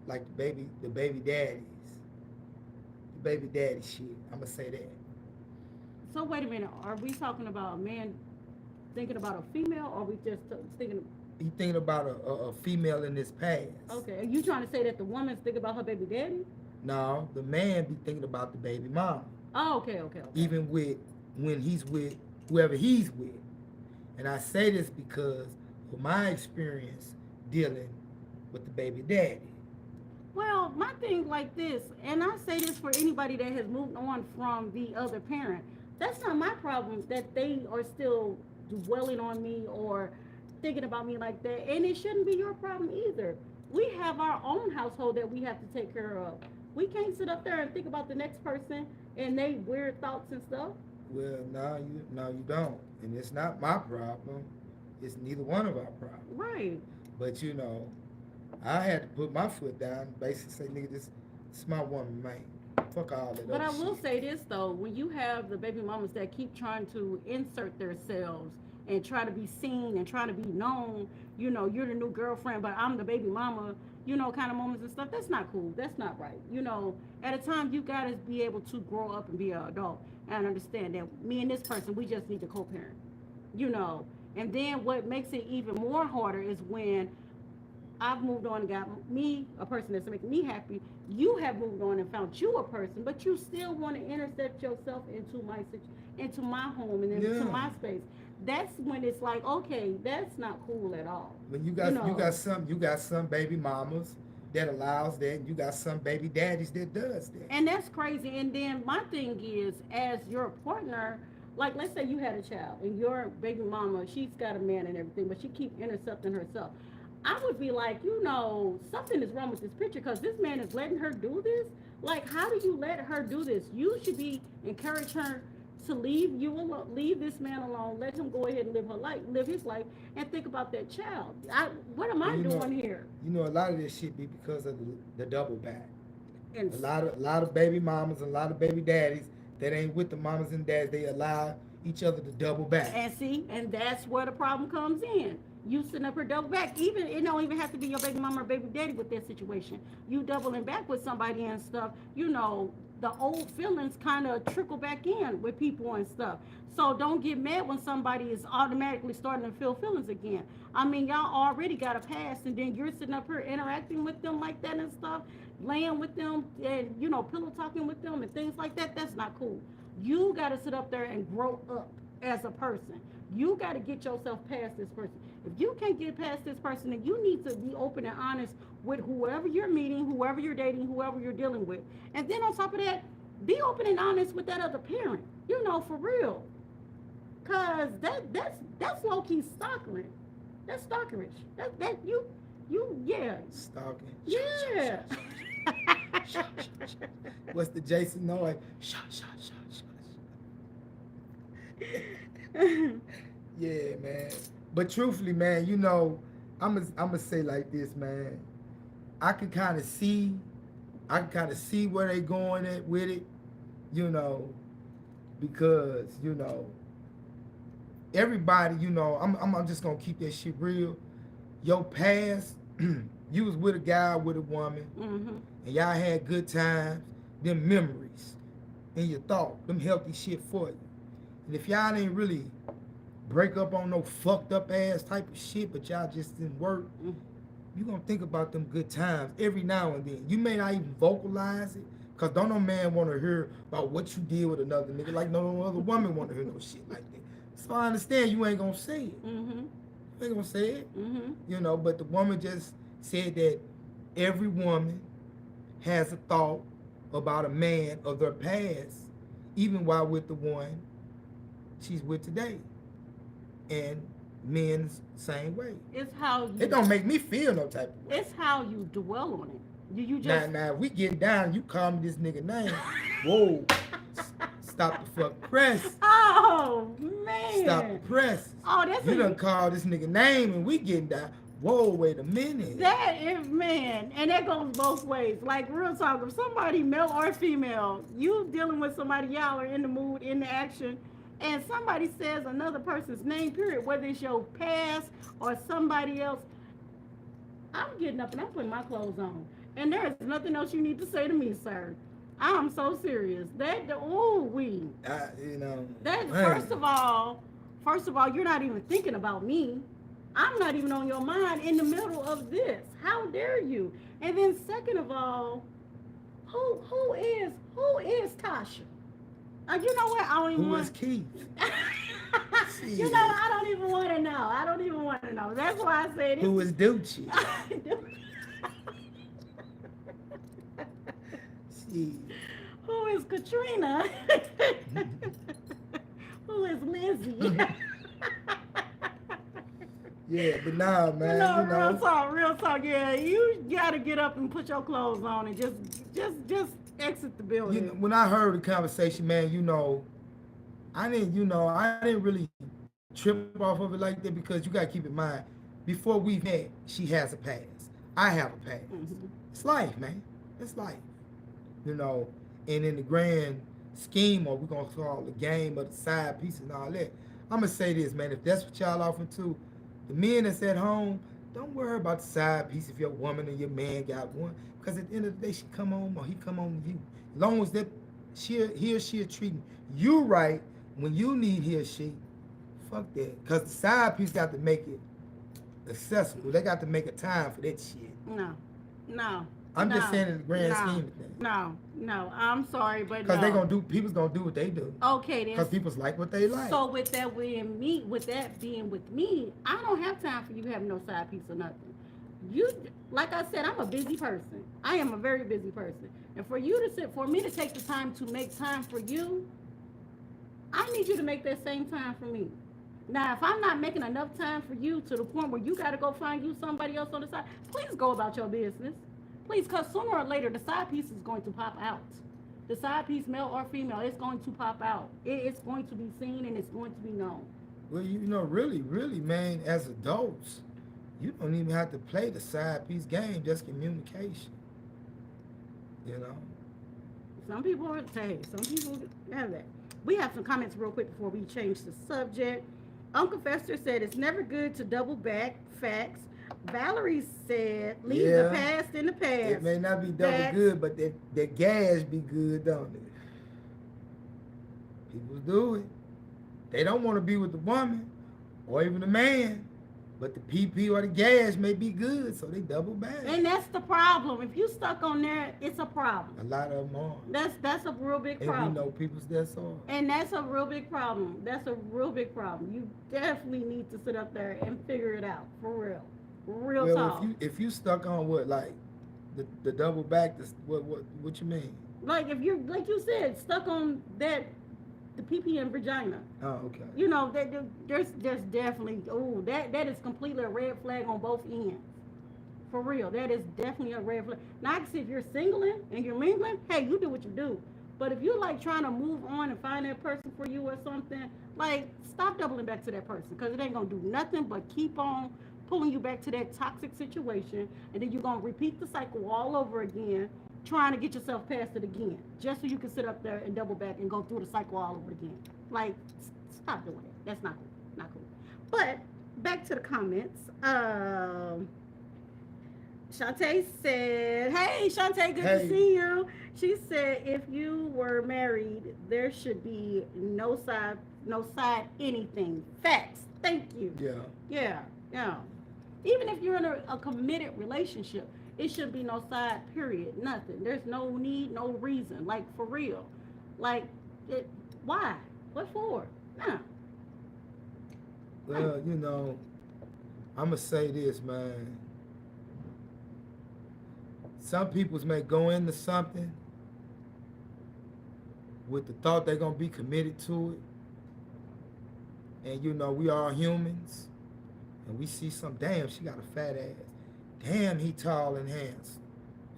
Speaker 1: Like the baby daddies. The baby daddy shit. I'ma say that.
Speaker 2: So wait a minute. Are we talking about a man thinking about a female, or are we just thinking?
Speaker 1: He thinking about a female in his past.
Speaker 2: Okay, are you trying to say that the woman's thinking about her baby daddy?
Speaker 1: No, the man be thinking about the baby mama.
Speaker 2: Oh, okay.
Speaker 1: Even with when he's with whoever he's with. And I say this because of my experience dealing with the baby daddy.
Speaker 2: Well, my thing like this, and I say this for anybody that has moved on from the other parent, that's not my problem that they are still dwelling on me or thinking about me like that, and it shouldn't be your problem either. We have our own household that we have to take care of. We can't sit up there and think about the next person and they weird thoughts and stuff.
Speaker 1: Well, no, you don't. And it's not my problem. It's neither one of our problems.
Speaker 2: Right.
Speaker 1: But I had to put my foot down and basically say, nigga, this is my woman, man. Fuck all that
Speaker 2: But
Speaker 1: other
Speaker 2: I will
Speaker 1: shit.
Speaker 2: say this though, when you have the baby mamas that keep trying to insert themselves and try to be seen and try to be known, you're the new girlfriend, but I'm the baby mama, kind of moments and stuff, that's not cool. That's not right. At a time you gotta be able to grow up and be an adult and understand that me and this person, we just need to co-parent. And then what makes it even more harder is when I've moved on and got me a person that's making me happy. You have moved on and found you a person, but you still want to intercept yourself into my home and into my space. That's when it's like, okay, that's not cool at all.
Speaker 1: When you got some baby mamas that allows that, and you got some baby daddies that does that.
Speaker 2: And that's crazy. And then my thing is, as your partner, like let's say you had a child and your baby mama, she's got a man and everything, but she keep intercepting herself. I would be like, something is wrong with this picture because this man is letting her do this. Like, how do you let her do this? You should be encourage her to leave you alone, leave this man alone, let him go ahead and live his life, and think about that child. What am I doing here?
Speaker 1: A lot of this shit be because of the double back.
Speaker 2: And
Speaker 1: A lot of baby mamas and a lot of baby daddies that ain't with the mamas and dads, they allow each other to double back.
Speaker 2: and that's where the problem comes in. You sitting up here double back. Even it don't even have to be your baby mama or baby daddy with that situation. You doubling back with somebody and stuff. The old feelings kind of trickle back in with people and stuff. So don't get mad when somebody is automatically starting to feel feelings again. I mean, y'all already got a past, and then you're sitting up here interacting with them like that and stuff, laying with them and pillow talking with them and things like that. That's not cool. You got to sit up there and grow up as a person. You got to get yourself past this person. If you can't get past this person, then you need to be open and honest with whoever you're meeting, whoever you're dating, whoever you're dealing with. And then on top of that, be open and honest with that other parent, for real. Cause that's low-key stalkering. That's stalkerish. Yeah.
Speaker 1: Stalking.
Speaker 2: Yeah.
Speaker 1: What's the Jason Noy? Shut. Yeah, man. But truthfully, man, I'm gonna say like this, man. I can kind of see where they going at with it, because everybody, I'm just gonna keep that shit real. Your past, you was with a guy, with a woman,
Speaker 2: Mm-hmm.
Speaker 1: and y'all had good times, them memories in your thought, them healthy shit for you. And if y'all ain't really break up on no fucked up ass type of shit, but y'all just didn't work, you gonna think about them good times every now and then. You may not even vocalize it, cause don't no man wanna hear about what you did with another nigga, like no other woman wanna hear no shit like that. So I understand you ain't gonna say it.
Speaker 2: Mm-hmm.
Speaker 1: You ain't gonna say it.
Speaker 2: Mm-hmm.
Speaker 1: But the woman just said that every woman has a thought about a man of their past, even while with the one she's with today. And men's same way.
Speaker 2: It's how you.
Speaker 1: It don't make me feel no type of way.
Speaker 2: It's how you dwell on it. You just.
Speaker 1: Now, if we get down, you call me this nigga name. Whoa. stop the fuck press.
Speaker 2: Oh man.
Speaker 1: Stop the press.
Speaker 2: Oh, that's
Speaker 1: You
Speaker 2: a-
Speaker 1: done called this nigga name and we getting down. Whoa, wait a minute.
Speaker 2: That is, man, and that goes both ways. Like, real talk, if somebody, male or female, you dealing with somebody, y'all are in the mood, in the action, and somebody says another person's name, period, whether it's your past or somebody else, I'm getting up and I'm putting my clothes on. And there is nothing else you need to say to me, sir. I'm so serious. That, ooh-wee.
Speaker 1: You know.
Speaker 2: That,
Speaker 1: man.
Speaker 2: first of all, you're not even thinking about me. I'm not even on your mind in the middle of this. How dare you? And then second of all, who is Tasha? You know what? I don't even
Speaker 1: Who
Speaker 2: want.
Speaker 1: is Keith?
Speaker 2: You know, I don't even want to know. I don't even want to know. That's why I said it.
Speaker 1: Who is Ducci? Shit.
Speaker 2: Who is Katrina? Who is Lizzie?
Speaker 1: Yeah, but nah, man.
Speaker 2: No,
Speaker 1: you know.
Speaker 2: real talk. Yeah, you gotta get up and put your clothes on and just exit the building.
Speaker 1: You know, when I heard the conversation, man, you know, I didn't really trip off of it like that because you gotta keep in mind, before we met, she has a past. I have a past.
Speaker 2: Mhm.
Speaker 1: It's life, man. It's life. You know, and in the grand scheme, or we're gonna call the game of the side piece and all that, I'm gonna say this, man. If that's what y'all offering to, the men that's at home, don't worry about the side piece if your woman and your man got one. Because at the end of the day, she come home or he come home to you. As long as that he or she are treating you right when you need he or she, fuck that. Because the side piece got to make it accessible. They got to make a time for that shit.
Speaker 2: No.
Speaker 1: I'm just
Speaker 2: No.
Speaker 1: saying in the grand
Speaker 2: No.
Speaker 1: scheme of things.
Speaker 2: No. I'm sorry, but
Speaker 1: Because
Speaker 2: no.
Speaker 1: people's gonna do what they do.
Speaker 2: Okay, then.
Speaker 1: Because people's like what they like.
Speaker 2: So with that being with me, I don't have time for you having no side piece or nothing. You, like I said, I'm a busy person. I am a very busy person. And for me to take the time to make time for you, I need you to make that same time for me. Now, if I'm not making enough time for you to the point where you got to go find you somebody else on the side, please go about your business. Please, because sooner or later, the side piece is going to pop out. The side piece, male or female, it's going to pop out. It's going to be seen and it's going to be known.
Speaker 1: Well, you know, really, man, as adults, you don't even have to play the side piece game, just communication. You know?
Speaker 2: Some people have that. We have some comments real quick before we change the subject. Uncle Fester said it's never good to double back. Facts. Valerie said leave the past in the past.
Speaker 1: It may not be double
Speaker 2: Facts.
Speaker 1: good, but that gas be good, don't it? People do it. They don't want to be with the woman or even the man, but the PP or the gas may be good, so they double back.
Speaker 2: And that's the problem. If you stuck on there, it's a problem.
Speaker 1: A lot of them are.
Speaker 2: That's a real big problem.
Speaker 1: And we know people's that's all.
Speaker 2: And that's a real big problem. That's a real big problem. You definitely need to sit up there and figure it out for real. Real talk.
Speaker 1: If you stuck on what, like the double back, what you mean?
Speaker 2: Like if you're, like you said, stuck on that, the PP and vagina.
Speaker 1: Oh, okay.
Speaker 2: You know, there's definitely, that is completely a red flag on both ends. For real, that is definitely a red flag. Now, I can see if you're singling and you're mingling, hey, you do what you do. But if you're like trying to move on and find that person for you or something, like stop doubling back to that person because it ain't gonna do nothing but keep on pulling you back to that toxic situation, and then you're gonna repeat the cycle all over again, trying to get yourself past it again, just so you can sit up there and double back and go through the cycle all over again. Like, stop doing it. That's not cool. Not cool. But back to the comments. Shantae said, "Hey, Shantae, good to see you." She said, "If you were married, there should be no side anything." Facts. Thank you. Yeah. Even if you're in a committed relationship, it should be no side, period. Nothing. There's no need, no reason. Like, for real. Like, why? What for? Nah.
Speaker 1: Well, you know, I'm going to say this, man. Some people may go into something with the thought they're going to be committed to it. And, you know, we are humans. And we see some, damn, she got a fat ass. Damn, he tall and handsome.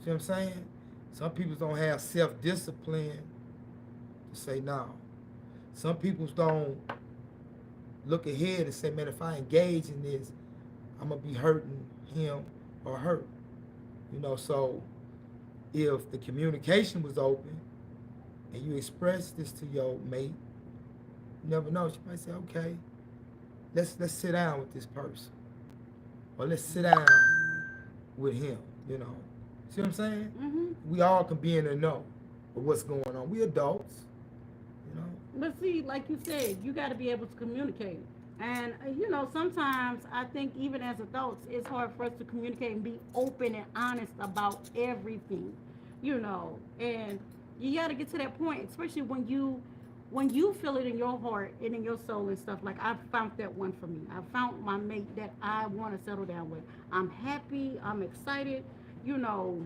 Speaker 1: See what I'm saying? Some people don't have self-discipline to say, no, Some people don't look ahead and say, man, if I engage in this, I'm gonna be hurting him or her. You know, so if the communication was open and you express this to your mate, you never know. She might say, okay, let's sit down with this person. Or let's sit down with him, you know. See what I'm saying?
Speaker 2: Mm-hmm.
Speaker 1: We all can be in the know of what's going on. We adults, you know.
Speaker 2: But see, like you said, you got to be able to communicate. And, you know, sometimes I think even as adults, it's hard for us to communicate and be open and honest about everything, you know. And you got to get to that point, especially when you feel it in your heart and in your soul and stuff. Like I found that one for me. I found my mate that I want to settle down with. I'm happy. I'm excited. You know,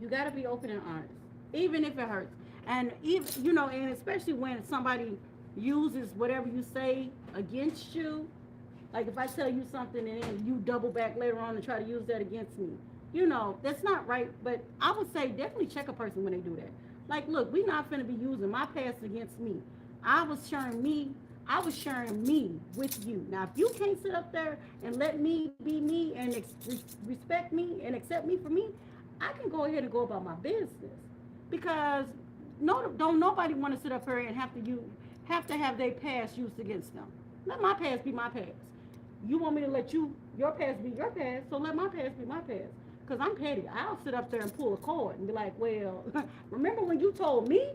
Speaker 2: you got to be open and honest, even if it hurts. And even, you know, and especially when somebody uses whatever you say against you. Like if I tell you something and then you double back later on and try to use that against me, you know, that's not right. But I would say definitely check a person when they do that. Like, look, we're not finna be using my past against me. I was sharing me with you. Now, if you can't sit up there and let me be me and respect me and accept me for me, I can go ahead and go about my business. Because no, don't nobody want to sit up here and have to have their past used against them. Let my past be my past. You want me to let your past be your past, so let my past be my past. Because I'm petty. I'll sit up there and pull a cord and be like, well, remember when you told me?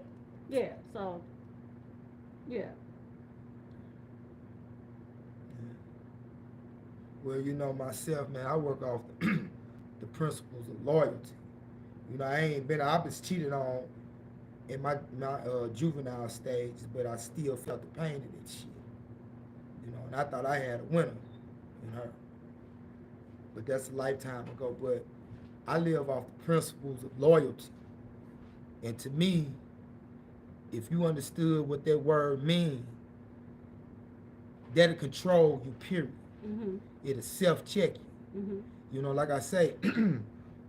Speaker 2: Yeah, so, yeah.
Speaker 1: Well, you know, myself, man, I work off the principles of loyalty. You know, I was cheated on in my juvenile stage, but I still felt the pain of that shit. You know, and I thought I had a winner in her. But that's a lifetime ago. But I live off the principles of loyalty. And to me, if you understood what that word means, that'll control you, period.
Speaker 2: Mm-hmm.
Speaker 1: It'll self-check you.
Speaker 2: Mm-hmm.
Speaker 1: You know, like I say,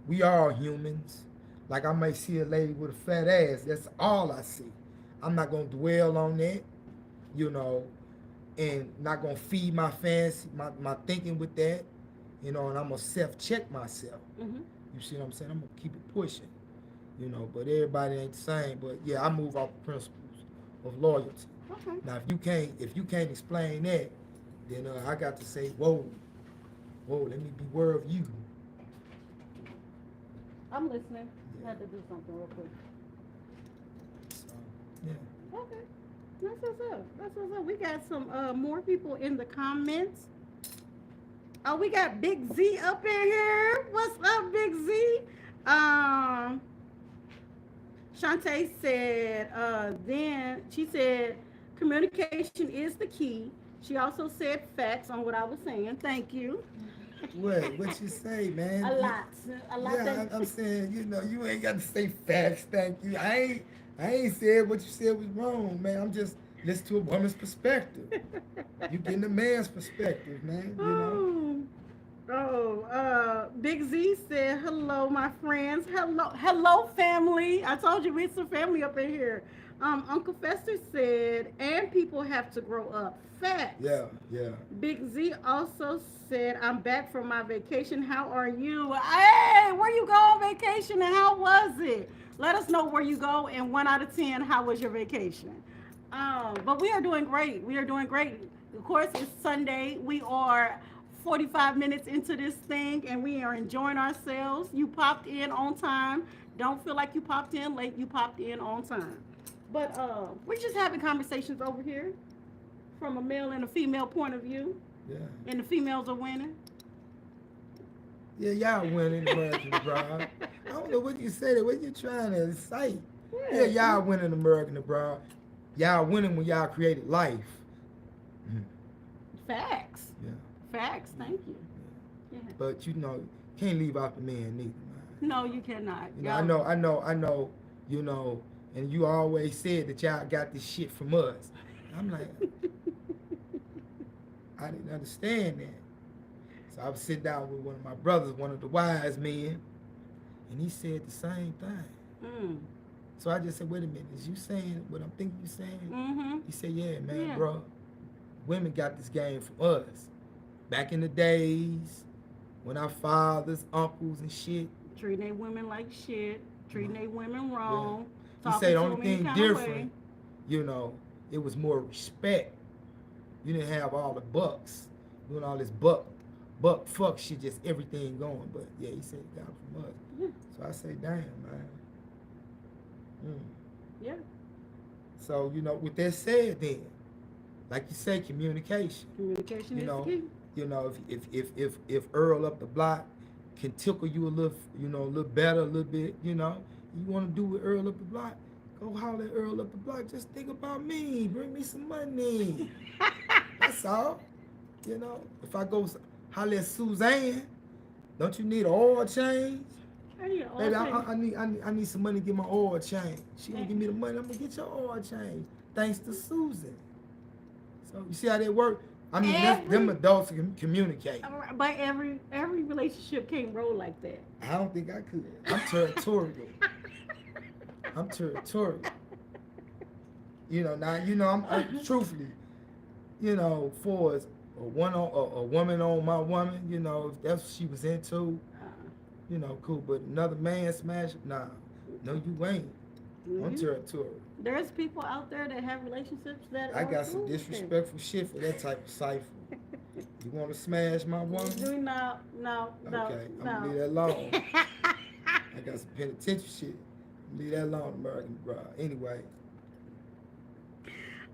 Speaker 1: we are humans. Like I may see a lady with a fat ass, that's all I see. I'm not gonna dwell on that, you know, and not gonna feed my fancy, my thinking with that, you know, and I'm gonna self-check myself.
Speaker 2: Mm-hmm.
Speaker 1: You see what I'm saying? I'm gonna keep it pushing, you know, but everybody ain't the same. But yeah, I move off the principles of loyalty.
Speaker 2: Okay.
Speaker 1: Now, if you can't explain that, then I got to say, whoa, let me beware of you.
Speaker 2: I'm listening.
Speaker 1: Yeah.
Speaker 2: I had to do something real quick.
Speaker 1: So, yeah.
Speaker 2: Okay. That's what's up. We got some more people in the comments. Oh, we got Big Z up in here. What's up, Big Z? Shantae said, then she said, communication is the key. She also said facts on what I was saying. Thank you.
Speaker 1: What you say, man?
Speaker 2: A lot.
Speaker 1: Yeah, I'm saying, you know, you ain't got to say facts. Thank you. I ain't said what you said was wrong, man. I'm just listening to a woman's perspective. You getting a man's perspective, man. You know.
Speaker 2: Big Z said, hello, my friends. Hello, family. I told you it's a family up in here. Uncle Fester said, and people have to grow up. Facts.
Speaker 1: Yeah.
Speaker 2: Big Z also said, I'm back from my vacation. How are you? Hey, where you go on vacation and how was it? Let us know where you go, and 1 out of 10, how was your vacation? But we are doing great. Of course, it's Sunday. We are 45 minutes into this thing, and we are enjoying ourselves. You popped in on time. Don't feel like you popped in late. You popped in on time. But we're just having conversations over here from a male and a female point of view.
Speaker 1: Yeah.
Speaker 2: And the females are winning.
Speaker 1: Yeah, y'all winning American Abroad. I don't know what you said. What you trying to incite? Yeah, y'all winning American Abroad. Y'all winning when y'all created life.
Speaker 2: Facts.
Speaker 1: Yeah.
Speaker 2: Facts. Thank you. Yeah.
Speaker 1: But you know, can't leave out the man neither, man.
Speaker 2: No, you cannot.
Speaker 1: You know, I know. You know, and you always said that y'all got this shit from us. I'm like, I didn't understand that. So I was sitting down with one of my brothers, one of the wise men, and he said the same thing. So I just said, wait a minute, is you saying what I'm thinking you saying?
Speaker 2: Mm-hmm.
Speaker 1: He said, yeah, man,
Speaker 2: Yeah.
Speaker 1: bro. Women got this game from us. Back in the days, when our fathers, uncles, and shit.
Speaker 2: Treating they women like shit, treating they women wrong.
Speaker 1: He
Speaker 2: Talking
Speaker 1: said the
Speaker 2: to
Speaker 1: only
Speaker 2: them any
Speaker 1: thing
Speaker 2: kind of way.
Speaker 1: different, you know, it was more respect. You didn't have all the bucks doing all this buck fuck shit, just everything going. But yeah, he said he got it from us.
Speaker 2: Yeah.
Speaker 1: So I say, damn, man.
Speaker 2: Yeah.
Speaker 1: So, you know, with that said then, like you say, communication.
Speaker 2: Communication
Speaker 1: You
Speaker 2: is
Speaker 1: know,
Speaker 2: the key.
Speaker 1: You know, if Earl up the block can tickle you a little, you know, a little better, a little bit, you know, you want to do with Earl up the block, go holler at Earl up the block. Just think about me. Bring me some money. That's all. You know, if I go holler at Suzanne, don't you need an oil change?
Speaker 2: I need an oil
Speaker 1: Baby,
Speaker 2: change.
Speaker 1: I need some money to get my oil change. She gonna give me the money. I'm gonna get your oil change. Thanks to Susan. So you see how that work? I mean, them adults can communicate.
Speaker 2: But every relationship can't roll like that.
Speaker 1: I don't think I could. I'm territorial. I'm territorial. You know, now, you know, I'm truthfully, you know, for as a woman on my woman, you know, if that's what she was into, you know, cool. But another man smash, nah, no, you ain't. I'm territorial.
Speaker 2: There's people out there that have relationships that
Speaker 1: I
Speaker 2: are
Speaker 1: got some
Speaker 2: cool.
Speaker 1: disrespectful shit for that type of cipher. You want to smash my woman?
Speaker 2: No.
Speaker 1: Okay, I'm gonna leave that alone. I got some penitentiary shit. Leave that alone, American Bride. Anyway.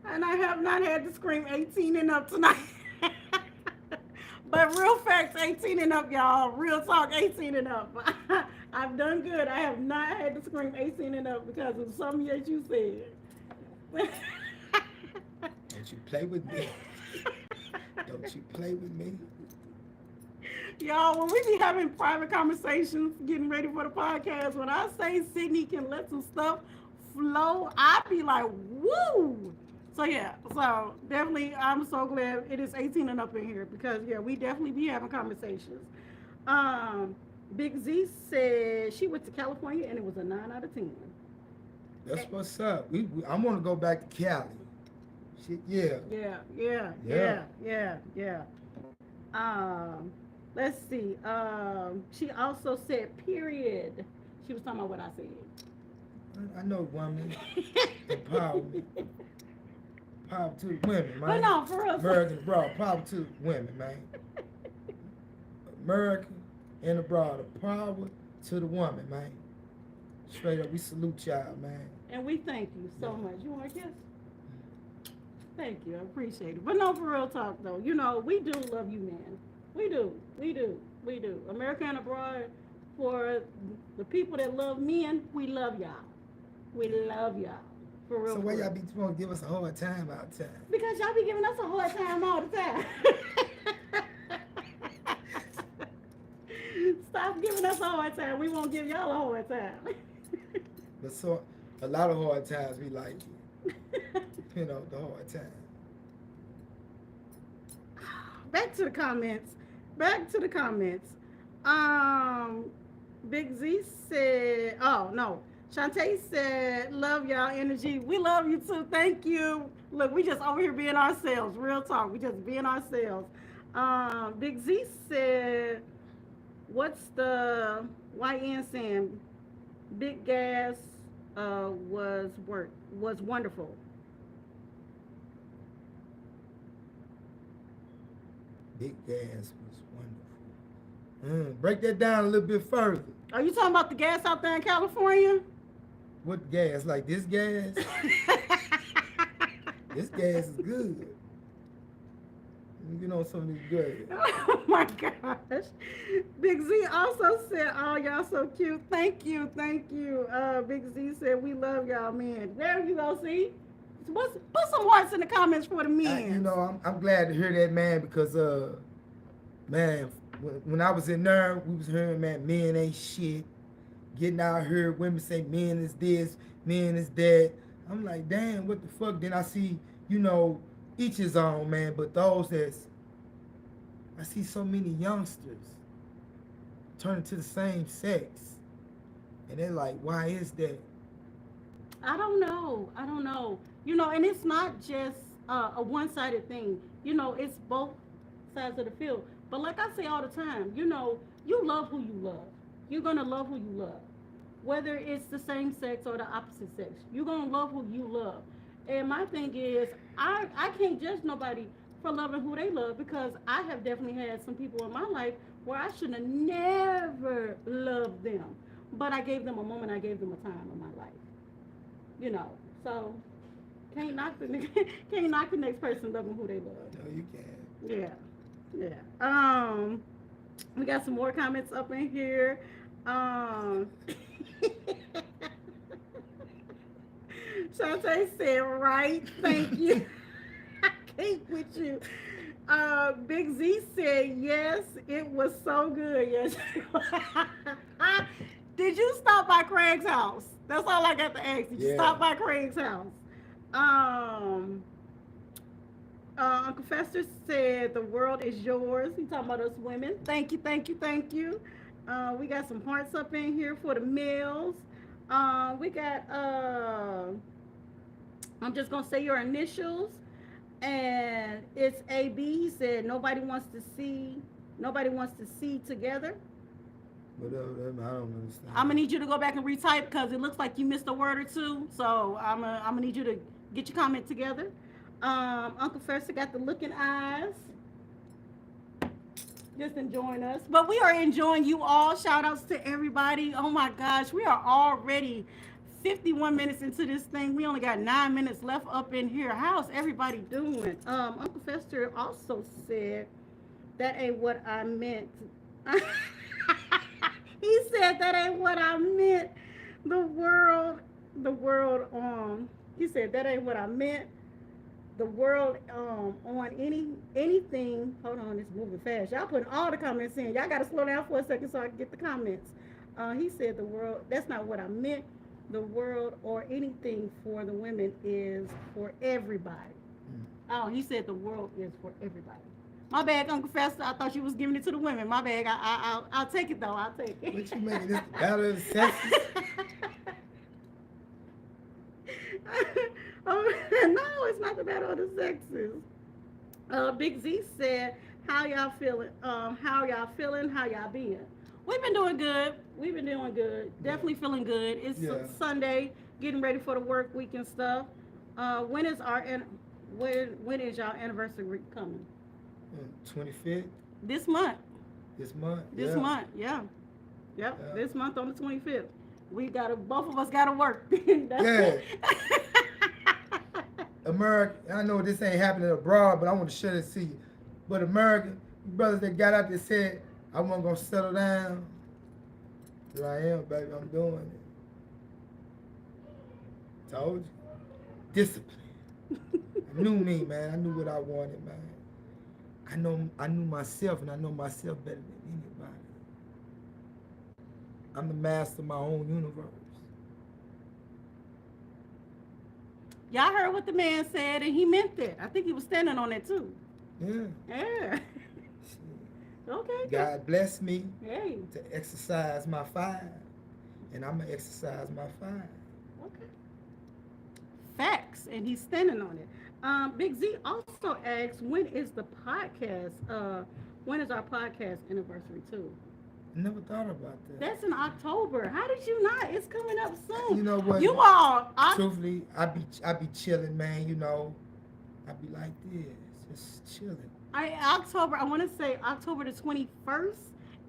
Speaker 2: And I have not had to scream 18 and up tonight. But real facts, 18 and up, y'all. Real talk, 18 and up. I've done good. I have not had to scream 18 and up because of something that you said.
Speaker 1: Don't you play with me. Don't you play with me.
Speaker 2: Y'all, when we be having private conversations, getting ready for the podcast, when I say Sydney can let some stuff flow, I be like, woo! So yeah, so definitely, I'm so glad it is 18 and up in here because yeah, we definitely be having conversations. Big Z said she went to California and it was a 9 out of 10.
Speaker 1: That's what's up. I want to go back to Cali. Shit, yeah.
Speaker 2: Yeah. Let's see. She also said period. She was talking about what I said.
Speaker 1: I know, woman. Empowerment. Power to the women, man.
Speaker 2: But no, for real.
Speaker 1: American abroad, power to the women, man. America and abroad, power to the woman, man. Straight up, we salute y'all, man.
Speaker 2: And we thank you so much. You want a kiss? Thank you. I appreciate it. But no, for real talk, though. You know, we do love you, man. We do. America and abroad, for the people that love men, we love y'all. We love y'all. For real.
Speaker 1: So why y'all be trying to give us a hard time out of time?
Speaker 2: Because y'all be giving us a hard time all the time. Stop giving us a hard time. We won't give y'all a hard time.
Speaker 1: But so, a lot of hard times we like it. You know, the hard time.
Speaker 2: Back to the comments. Big Z said, oh no. Shantae said, love y'all energy. We love you too. Thank you. Look, we just over here being ourselves. Real talk. We just being ourselves. Big Z said, what's the YN saying? Big gas was wonderful.
Speaker 1: Big gas was wonderful. Break that down a little bit further.
Speaker 2: Are you talking about the gas out there in California?
Speaker 1: What gas? Like this gas? This gas is good. You know something good.
Speaker 2: Oh my gosh. Big Z also said, oh, y'all so cute. Thank you. Big Z said, we love y'all, man. There you go, see? Put some hearts in the comments for the men.
Speaker 1: You know, I'm glad to hear that, man, because, man, when I was in there, we was hearing, man, men ain't shit. Getting out here, women say men is this, men is that. I'm like, damn, what the fuck? Then I see, you know, each his own, man, but those I see so many youngsters turning to the same sex. And they're like, why is that?
Speaker 2: I don't know. I don't know. And it's not just a one-sided thing. It's both sides of the field. But like I say all the time, you love who you love. You're gonna love who you love, whether it's the same sex or the opposite sex. You're gonna love who you love. And my thing is, I can't judge nobody for loving who they love because I have definitely had some people in my life where I should have never loved them, but I gave them a moment. I gave them a time in my life. you know. So can't knock the can't knock the next person loving who they love.
Speaker 1: No, you can't.
Speaker 2: Yeah, yeah. We got some more comments up in here. Um, Shantae said, "Right, thank you." I can't with you. Big Z said, "Yes, it was so good." Yes. Did you stop by Craig's house? That's all I got to ask. Did you
Speaker 1: Yeah.
Speaker 2: stop by Craig's house? Um, Uncle Fester said, "The world is yours." He talking about us women. Thank you, thank you, thank you. We got some hearts up in here for the males. We got. I'm just gonna say your initials, and it's AB. He said nobody wants to see. Nobody wants to see together.
Speaker 1: Whatever, I don't understand.
Speaker 2: I'm gonna need you to go back and retype because it looks like you missed a word or two. So I'm gonna need you to get your comment together. Uncle Fester got the looking eyes. Just enjoying us. But we are enjoying you all. Shout outs to everybody. Oh my gosh, we are already 51 minutes into this thing. We only got 9 minutes left up in here. How's everybody doing? Uncle Fester also said that ain't what I meant. He said that ain't what I meant. The world, he said that ain't what I meant. The world on anything. Hold on, it's moving fast. Y'all putting all the comments in. Y'all gotta slow down for a second so I can get the comments. He said the world, that's not what I meant. The world or anything for the women is for everybody. Oh, he said the world is for everybody. My bad, Uncle Fester. I thought you was giving it to the women. My bad. I'll take it though. I'll take it.
Speaker 1: What you making this the battle of the sexes?
Speaker 2: No, it's not the battle of the sexes. Big Z said, "How y'all feeling? How y'all feeling? How y'all been?" We've been doing good. We've been doing good. Definitely feeling good. It's Sunday, getting ready for the work week and stuff. When is when is y'all anniversary coming?
Speaker 1: 25th
Speaker 2: This month.
Speaker 1: this month.
Speaker 2: This
Speaker 1: yeah.
Speaker 2: month, yeah. Yep,
Speaker 1: Yeah.
Speaker 2: this month on the 25th. Both of us gotta work.
Speaker 1: Yeah. America, I know this ain't happening abroad, but I want to share this to you. But American brothers that got out there said, I wasn't going to settle down. Here I am, baby. I'm doing it. Told you. Discipline. I knew me, man. I knew what I wanted, man. I knew myself, and I know myself better than anybody. I'm the master of my own universe.
Speaker 2: Y'all heard what the man said, and he meant that. I think he was standing on that too.
Speaker 1: Yeah.
Speaker 2: Yeah. Okay.
Speaker 1: God bless me
Speaker 2: Hey.
Speaker 1: to exercise my fire, and I'm gonna exercise my fire.
Speaker 2: Okay. Facts, and he's standing on it. Big Z also asks, when is the podcast? When is our podcast anniversary too?
Speaker 1: I never thought about that.
Speaker 2: That's in October. How did you not? It's coming up soon.
Speaker 1: You know what?
Speaker 2: You all,
Speaker 1: Truthfully, I be chilling, man. You know, I be like this, just chilling.
Speaker 2: October. I want to say October the 21st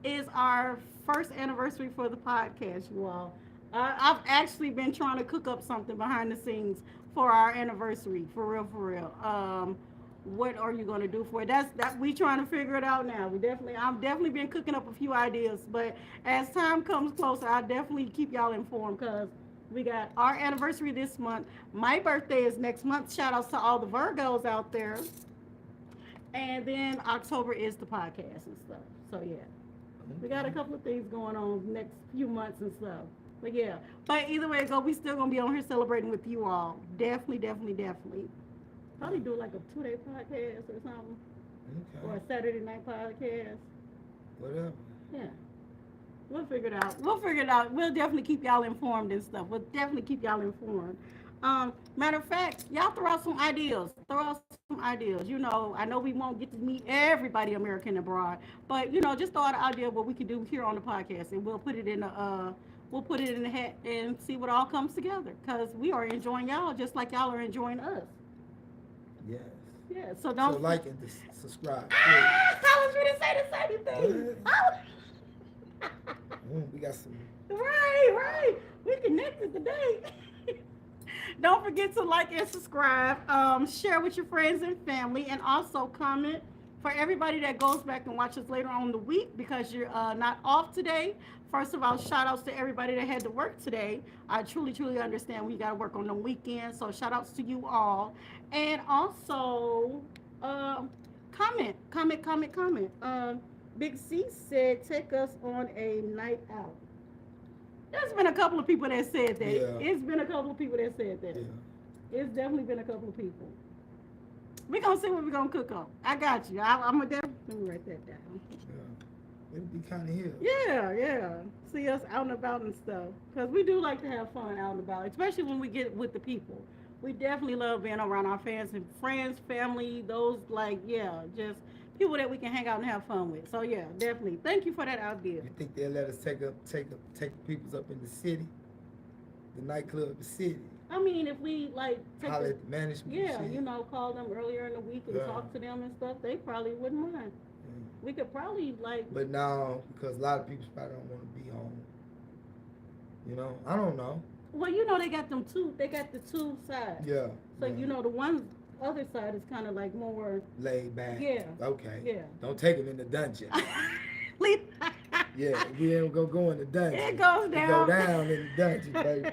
Speaker 2: is our first anniversary for the podcast. You all, I've actually been trying to cook up something behind the scenes for our anniversary. For real, for real. What are you going to do for it? That we trying to figure it out now. I'm definitely been cooking up a few ideas, but as time comes closer, I'll definitely keep y'all informed because we got our anniversary this month. My birthday is next month. Shout outs to all the Virgos out there. And then October is the podcast and stuff. So yeah, we got a couple of things going on next few months and stuff. But yeah, but either way it go, we still gonna be on here celebrating with you all. Definitely. Probably do like a 2-day podcast or something, or a
Speaker 1: Okay.
Speaker 2: Saturday night podcast.
Speaker 1: Whatever.
Speaker 2: Yeah. We'll figure it out. We'll figure it out. We'll definitely keep y'all informed and stuff. We'll definitely keep y'all informed. Matter of fact, y'all throw out some ideas. Throw out some ideas. You know, I know we won't get to meet everybody American abroad, but you know, just throw out an idea of what we can do here on the podcast, and we'll put it in the hat and see what all comes together. Cause we are enjoying y'all just like y'all are enjoying us.
Speaker 1: Yes.
Speaker 2: Yeah. So
Speaker 1: So
Speaker 2: don't.
Speaker 1: like and subscribe.
Speaker 2: Ah, I was gonna say the same thing.
Speaker 1: We got some.
Speaker 2: Right. We connected today. Don't forget to like and subscribe. Share with your friends and family, and also comment for everybody that goes back and watches later on in the week because you're not off today. First of all, shout outs to everybody that had to work today. I truly understand we got to work on the weekend. So shout outs to you all. And also, comment. Big C said, take us on a night out. There's been a couple of people that said that.
Speaker 1: Yeah.
Speaker 2: It's been a couple of people that said that.
Speaker 1: Yeah.
Speaker 2: It's definitely been a couple of people. We're going to see what we're going to cook on. I got you. I'm going to definitely, let me write that down.
Speaker 1: Yeah. It'll be kind of here.
Speaker 2: Yeah. See us out and about and stuff. Because we do like to have fun out and about, especially when we get with the people. We definitely love being around our fans and friends, family, those just people that we can hang out and have fun with. So yeah, definitely. Thank you for that idea.
Speaker 1: You think they'll let us take the peoples up in the city, the nightclub, the city?
Speaker 2: I mean, if we like take
Speaker 1: Holler
Speaker 2: a,
Speaker 1: at the management.
Speaker 2: yeah,
Speaker 1: shit.
Speaker 2: you know, call them earlier in the week and
Speaker 1: Yeah.
Speaker 2: talk to them and stuff, they probably wouldn't mind. We could probably like
Speaker 1: But now, because a lot of people probably don't want to be home. You know, I don't know.
Speaker 2: well, you know, they got the two sides.
Speaker 1: Yeah.
Speaker 2: So
Speaker 1: yeah.
Speaker 2: you know the one other side is kind of like more
Speaker 1: Laid back.
Speaker 2: Yeah.
Speaker 1: Okay.
Speaker 2: yeah.
Speaker 1: Don't take him in the dungeon.
Speaker 2: Leave-
Speaker 1: Yeah, we ain't gonna go in the dungeon.
Speaker 2: It goes
Speaker 1: We
Speaker 2: down.
Speaker 1: go down in the dungeon, baby.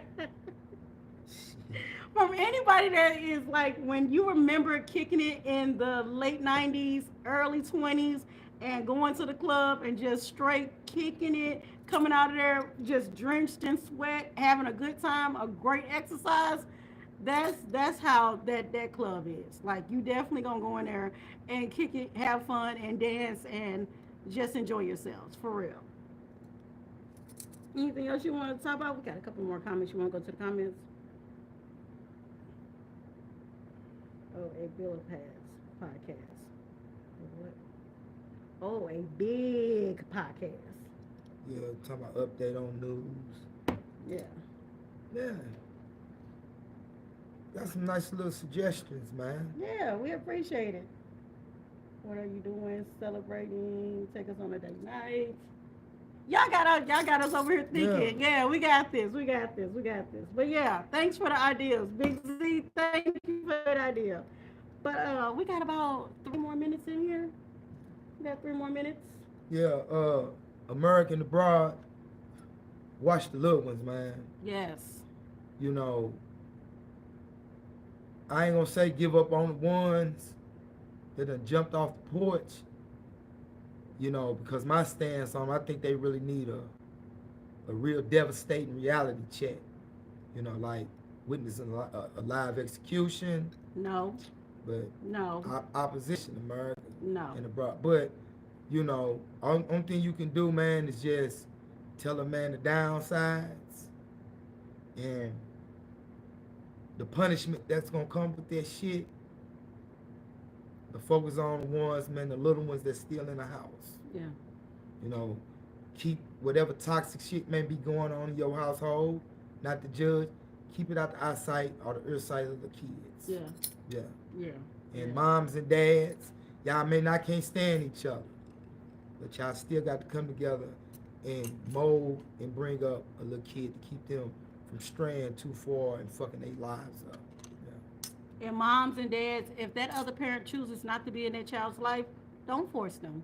Speaker 2: From anybody that is like when you remember kicking it in the late 90s, early 20s, and going to the club and just straight kicking it, coming out of there just drenched in sweat, having a good time, a great exercise. That's how that club is. Like you definitely gonna go in there and kick it, have fun, and dance, and just enjoy yourselves for real. Anything else you want to talk about? We got a couple more comments. You want to go to the comments? Oh, a Bill Pass podcast. What? Oh, a big podcast.
Speaker 1: Yeah, talking about update on news.
Speaker 2: Yeah.
Speaker 1: Yeah. Got some nice little suggestions, man.
Speaker 2: Yeah, we appreciate it. What are you doing? Celebrating? Take us on a date night. Y'all got us over here thinking, yeah, we got this. But yeah, thanks for the ideas. Big Z, thank you for that idea. But we got about 3 more minutes in here. We got 3 more minutes.
Speaker 1: Yeah, American abroad, watch the little ones, man.
Speaker 2: Yes.
Speaker 1: You know, I ain't gonna say give up on the ones that done jumped off the porch, you know, because my stance on, I think they really need a real devastating reality check, you know, like witnessing a live execution,
Speaker 2: No.
Speaker 1: but
Speaker 2: No.
Speaker 1: opposition, America
Speaker 2: No.
Speaker 1: and abroad. But, you know, only thing you can do, man, is just tell a man the downsides and the punishment that's gonna come with that shit. The focus on the ones, man, the little ones that's still in the house.
Speaker 2: Yeah.
Speaker 1: You know, keep whatever toxic shit may be going on in your household, not the judge, keep it out the eyesight or the ear sight of the kids.
Speaker 2: Yeah.
Speaker 1: Yeah.
Speaker 2: Yeah.
Speaker 1: And
Speaker 2: Yeah.
Speaker 1: moms and dads, y'all may not can't stand each other, but y'all still got to come together and mold and bring up a little kid to keep them from straying too far and fucking their lives up. Yeah.
Speaker 2: And moms and dads, if that other parent chooses not to be in their child's life, don't force them.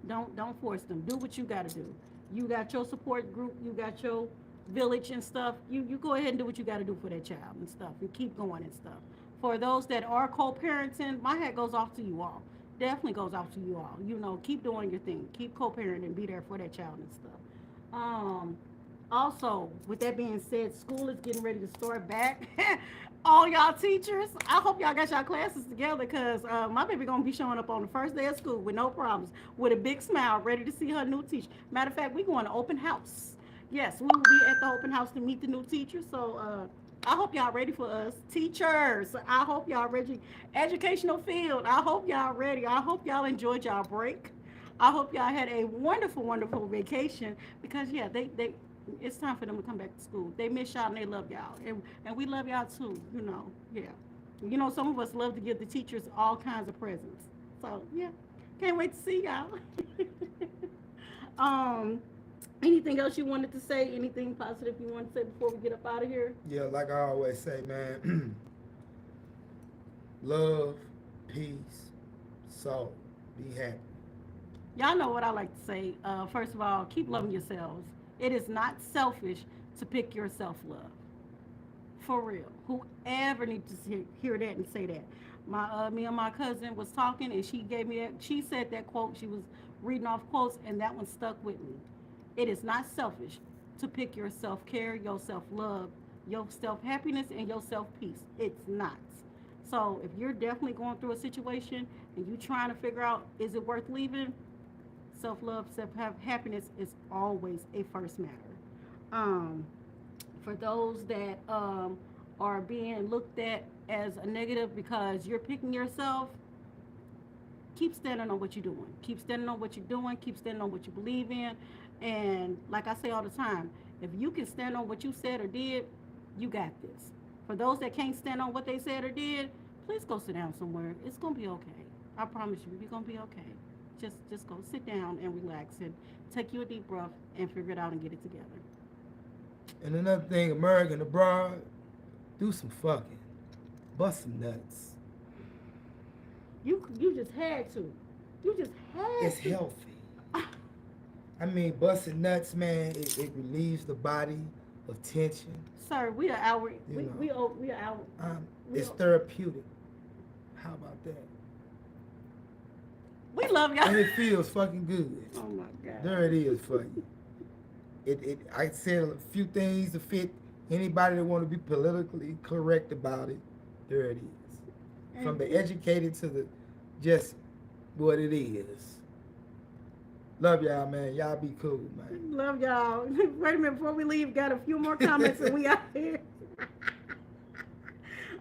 Speaker 2: Don't force them. Do what you got to do. You got your support group. You got your village and stuff. You go ahead and do what you got to do for that child and stuff. And keep going and stuff. For those that are co-parenting, my hat goes off to you all. Definitely goes off to you all. You know, keep doing your thing. Keep co-parenting. Be there for that child and stuff. Also, with that being said, school is getting ready to start back. All y'all teachers, I hope y'all got y'all classes together because my baby gonna be showing up on the first day of school with no problems, with a big smile, ready to see her new teacher. Matter of fact, we going to open house. Yes, we will be at the open house to meet the new teachers. So I hope y'all ready for us, teachers. I hope y'all ready. Educational field. I hope y'all ready. I hope y'all enjoyed y'all break. I hope y'all had a wonderful, wonderful vacation because yeah, they it's time for them to come back to school. They miss y'all and they love y'all, and we love y'all too. You know, yeah. You know, some of us love to give the teachers all kinds of presents. So yeah, can't wait to see y'all. um, anything else you wanted to say? Anything positive you want to say before we get up out of here?
Speaker 1: Yeah, like I always say, man, love, peace, soul, be happy.
Speaker 2: Y'all know what I like to say. First of all, keep loving yourselves. It is not selfish to pick your self love. For real. Whoever needs to hear that and say that. Me and my cousin was talking, and she gave me that. She said that quote. She was reading off quotes, and that one stuck with me. It is not selfish to pick your self care, your self love, your self happiness, and your self peace. It's not. So if you're definitely going through a situation and you trying to figure out is it worth leaving, self love, self happiness is always a first matter. Um, for those that are being looked at as a negative because you're picking yourself, keep standing on what you're doing. Keep standing on what you're doing. Keep standing on what you believe in. And like I say all the time, if you can stand on what you said or did, you got this. For those that can't stand on what they said or did, please go sit down somewhere. It's gonna be okay. I promise you, you're gonna be okay. Just go sit down and relax and take you a deep breath and figure it out and get it together.
Speaker 1: And another thing, American abroad, do some fucking, bust some nuts.
Speaker 2: You just had to. You just had
Speaker 1: It's
Speaker 2: to.
Speaker 1: healthy. I mean, busting nuts, man, it relieves the body of tension.
Speaker 2: Sir, we are our
Speaker 1: You
Speaker 2: we
Speaker 1: know.
Speaker 2: we are our we,
Speaker 1: It's
Speaker 2: are-
Speaker 1: therapeutic. How about that?
Speaker 2: we love
Speaker 1: And
Speaker 2: y'all.
Speaker 1: it feels fucking good.
Speaker 2: Oh my god.
Speaker 1: There it is for you. I said a few things to fit anybody that want to be politically correct about it. There it is. From the educated to the just what it is. Love y'all, man. Y'all be cool, man.
Speaker 2: Love y'all. Wait a minute, before we leave, got a few more comments and we out here.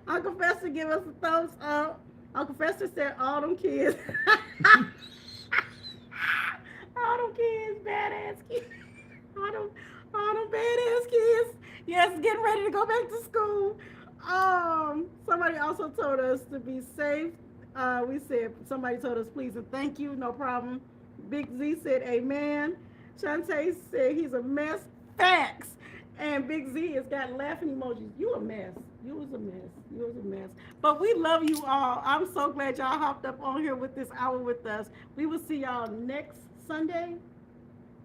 Speaker 2: Uncle Fester give us a thumbs up. Uncle Fester said all them kids. All them kids, badass kids. All them badass kids. Yes, getting ready to go back to school. Somebody also told us to be safe. We said somebody told us please and thank you, no problem. Big Z said amen. Shantae said he's a mess. Facts. And Big Z has got laughing emojis. You a mess. You was a mess. You was a mess. But we love you all. I'm so glad y'all hopped up on here with this hour with us. We will see y'all next Sunday.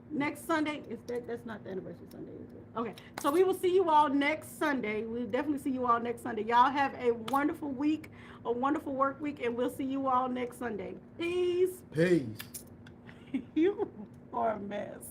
Speaker 2: Next Sunday, that's not the anniversary Sunday, is it? Okay, so we will see you all next Sunday. We'll definitely see you all next Sunday. Y'all have a wonderful week, a wonderful work week, and we'll see you all next Sunday. Peace.
Speaker 1: Peace.
Speaker 2: You are a mess.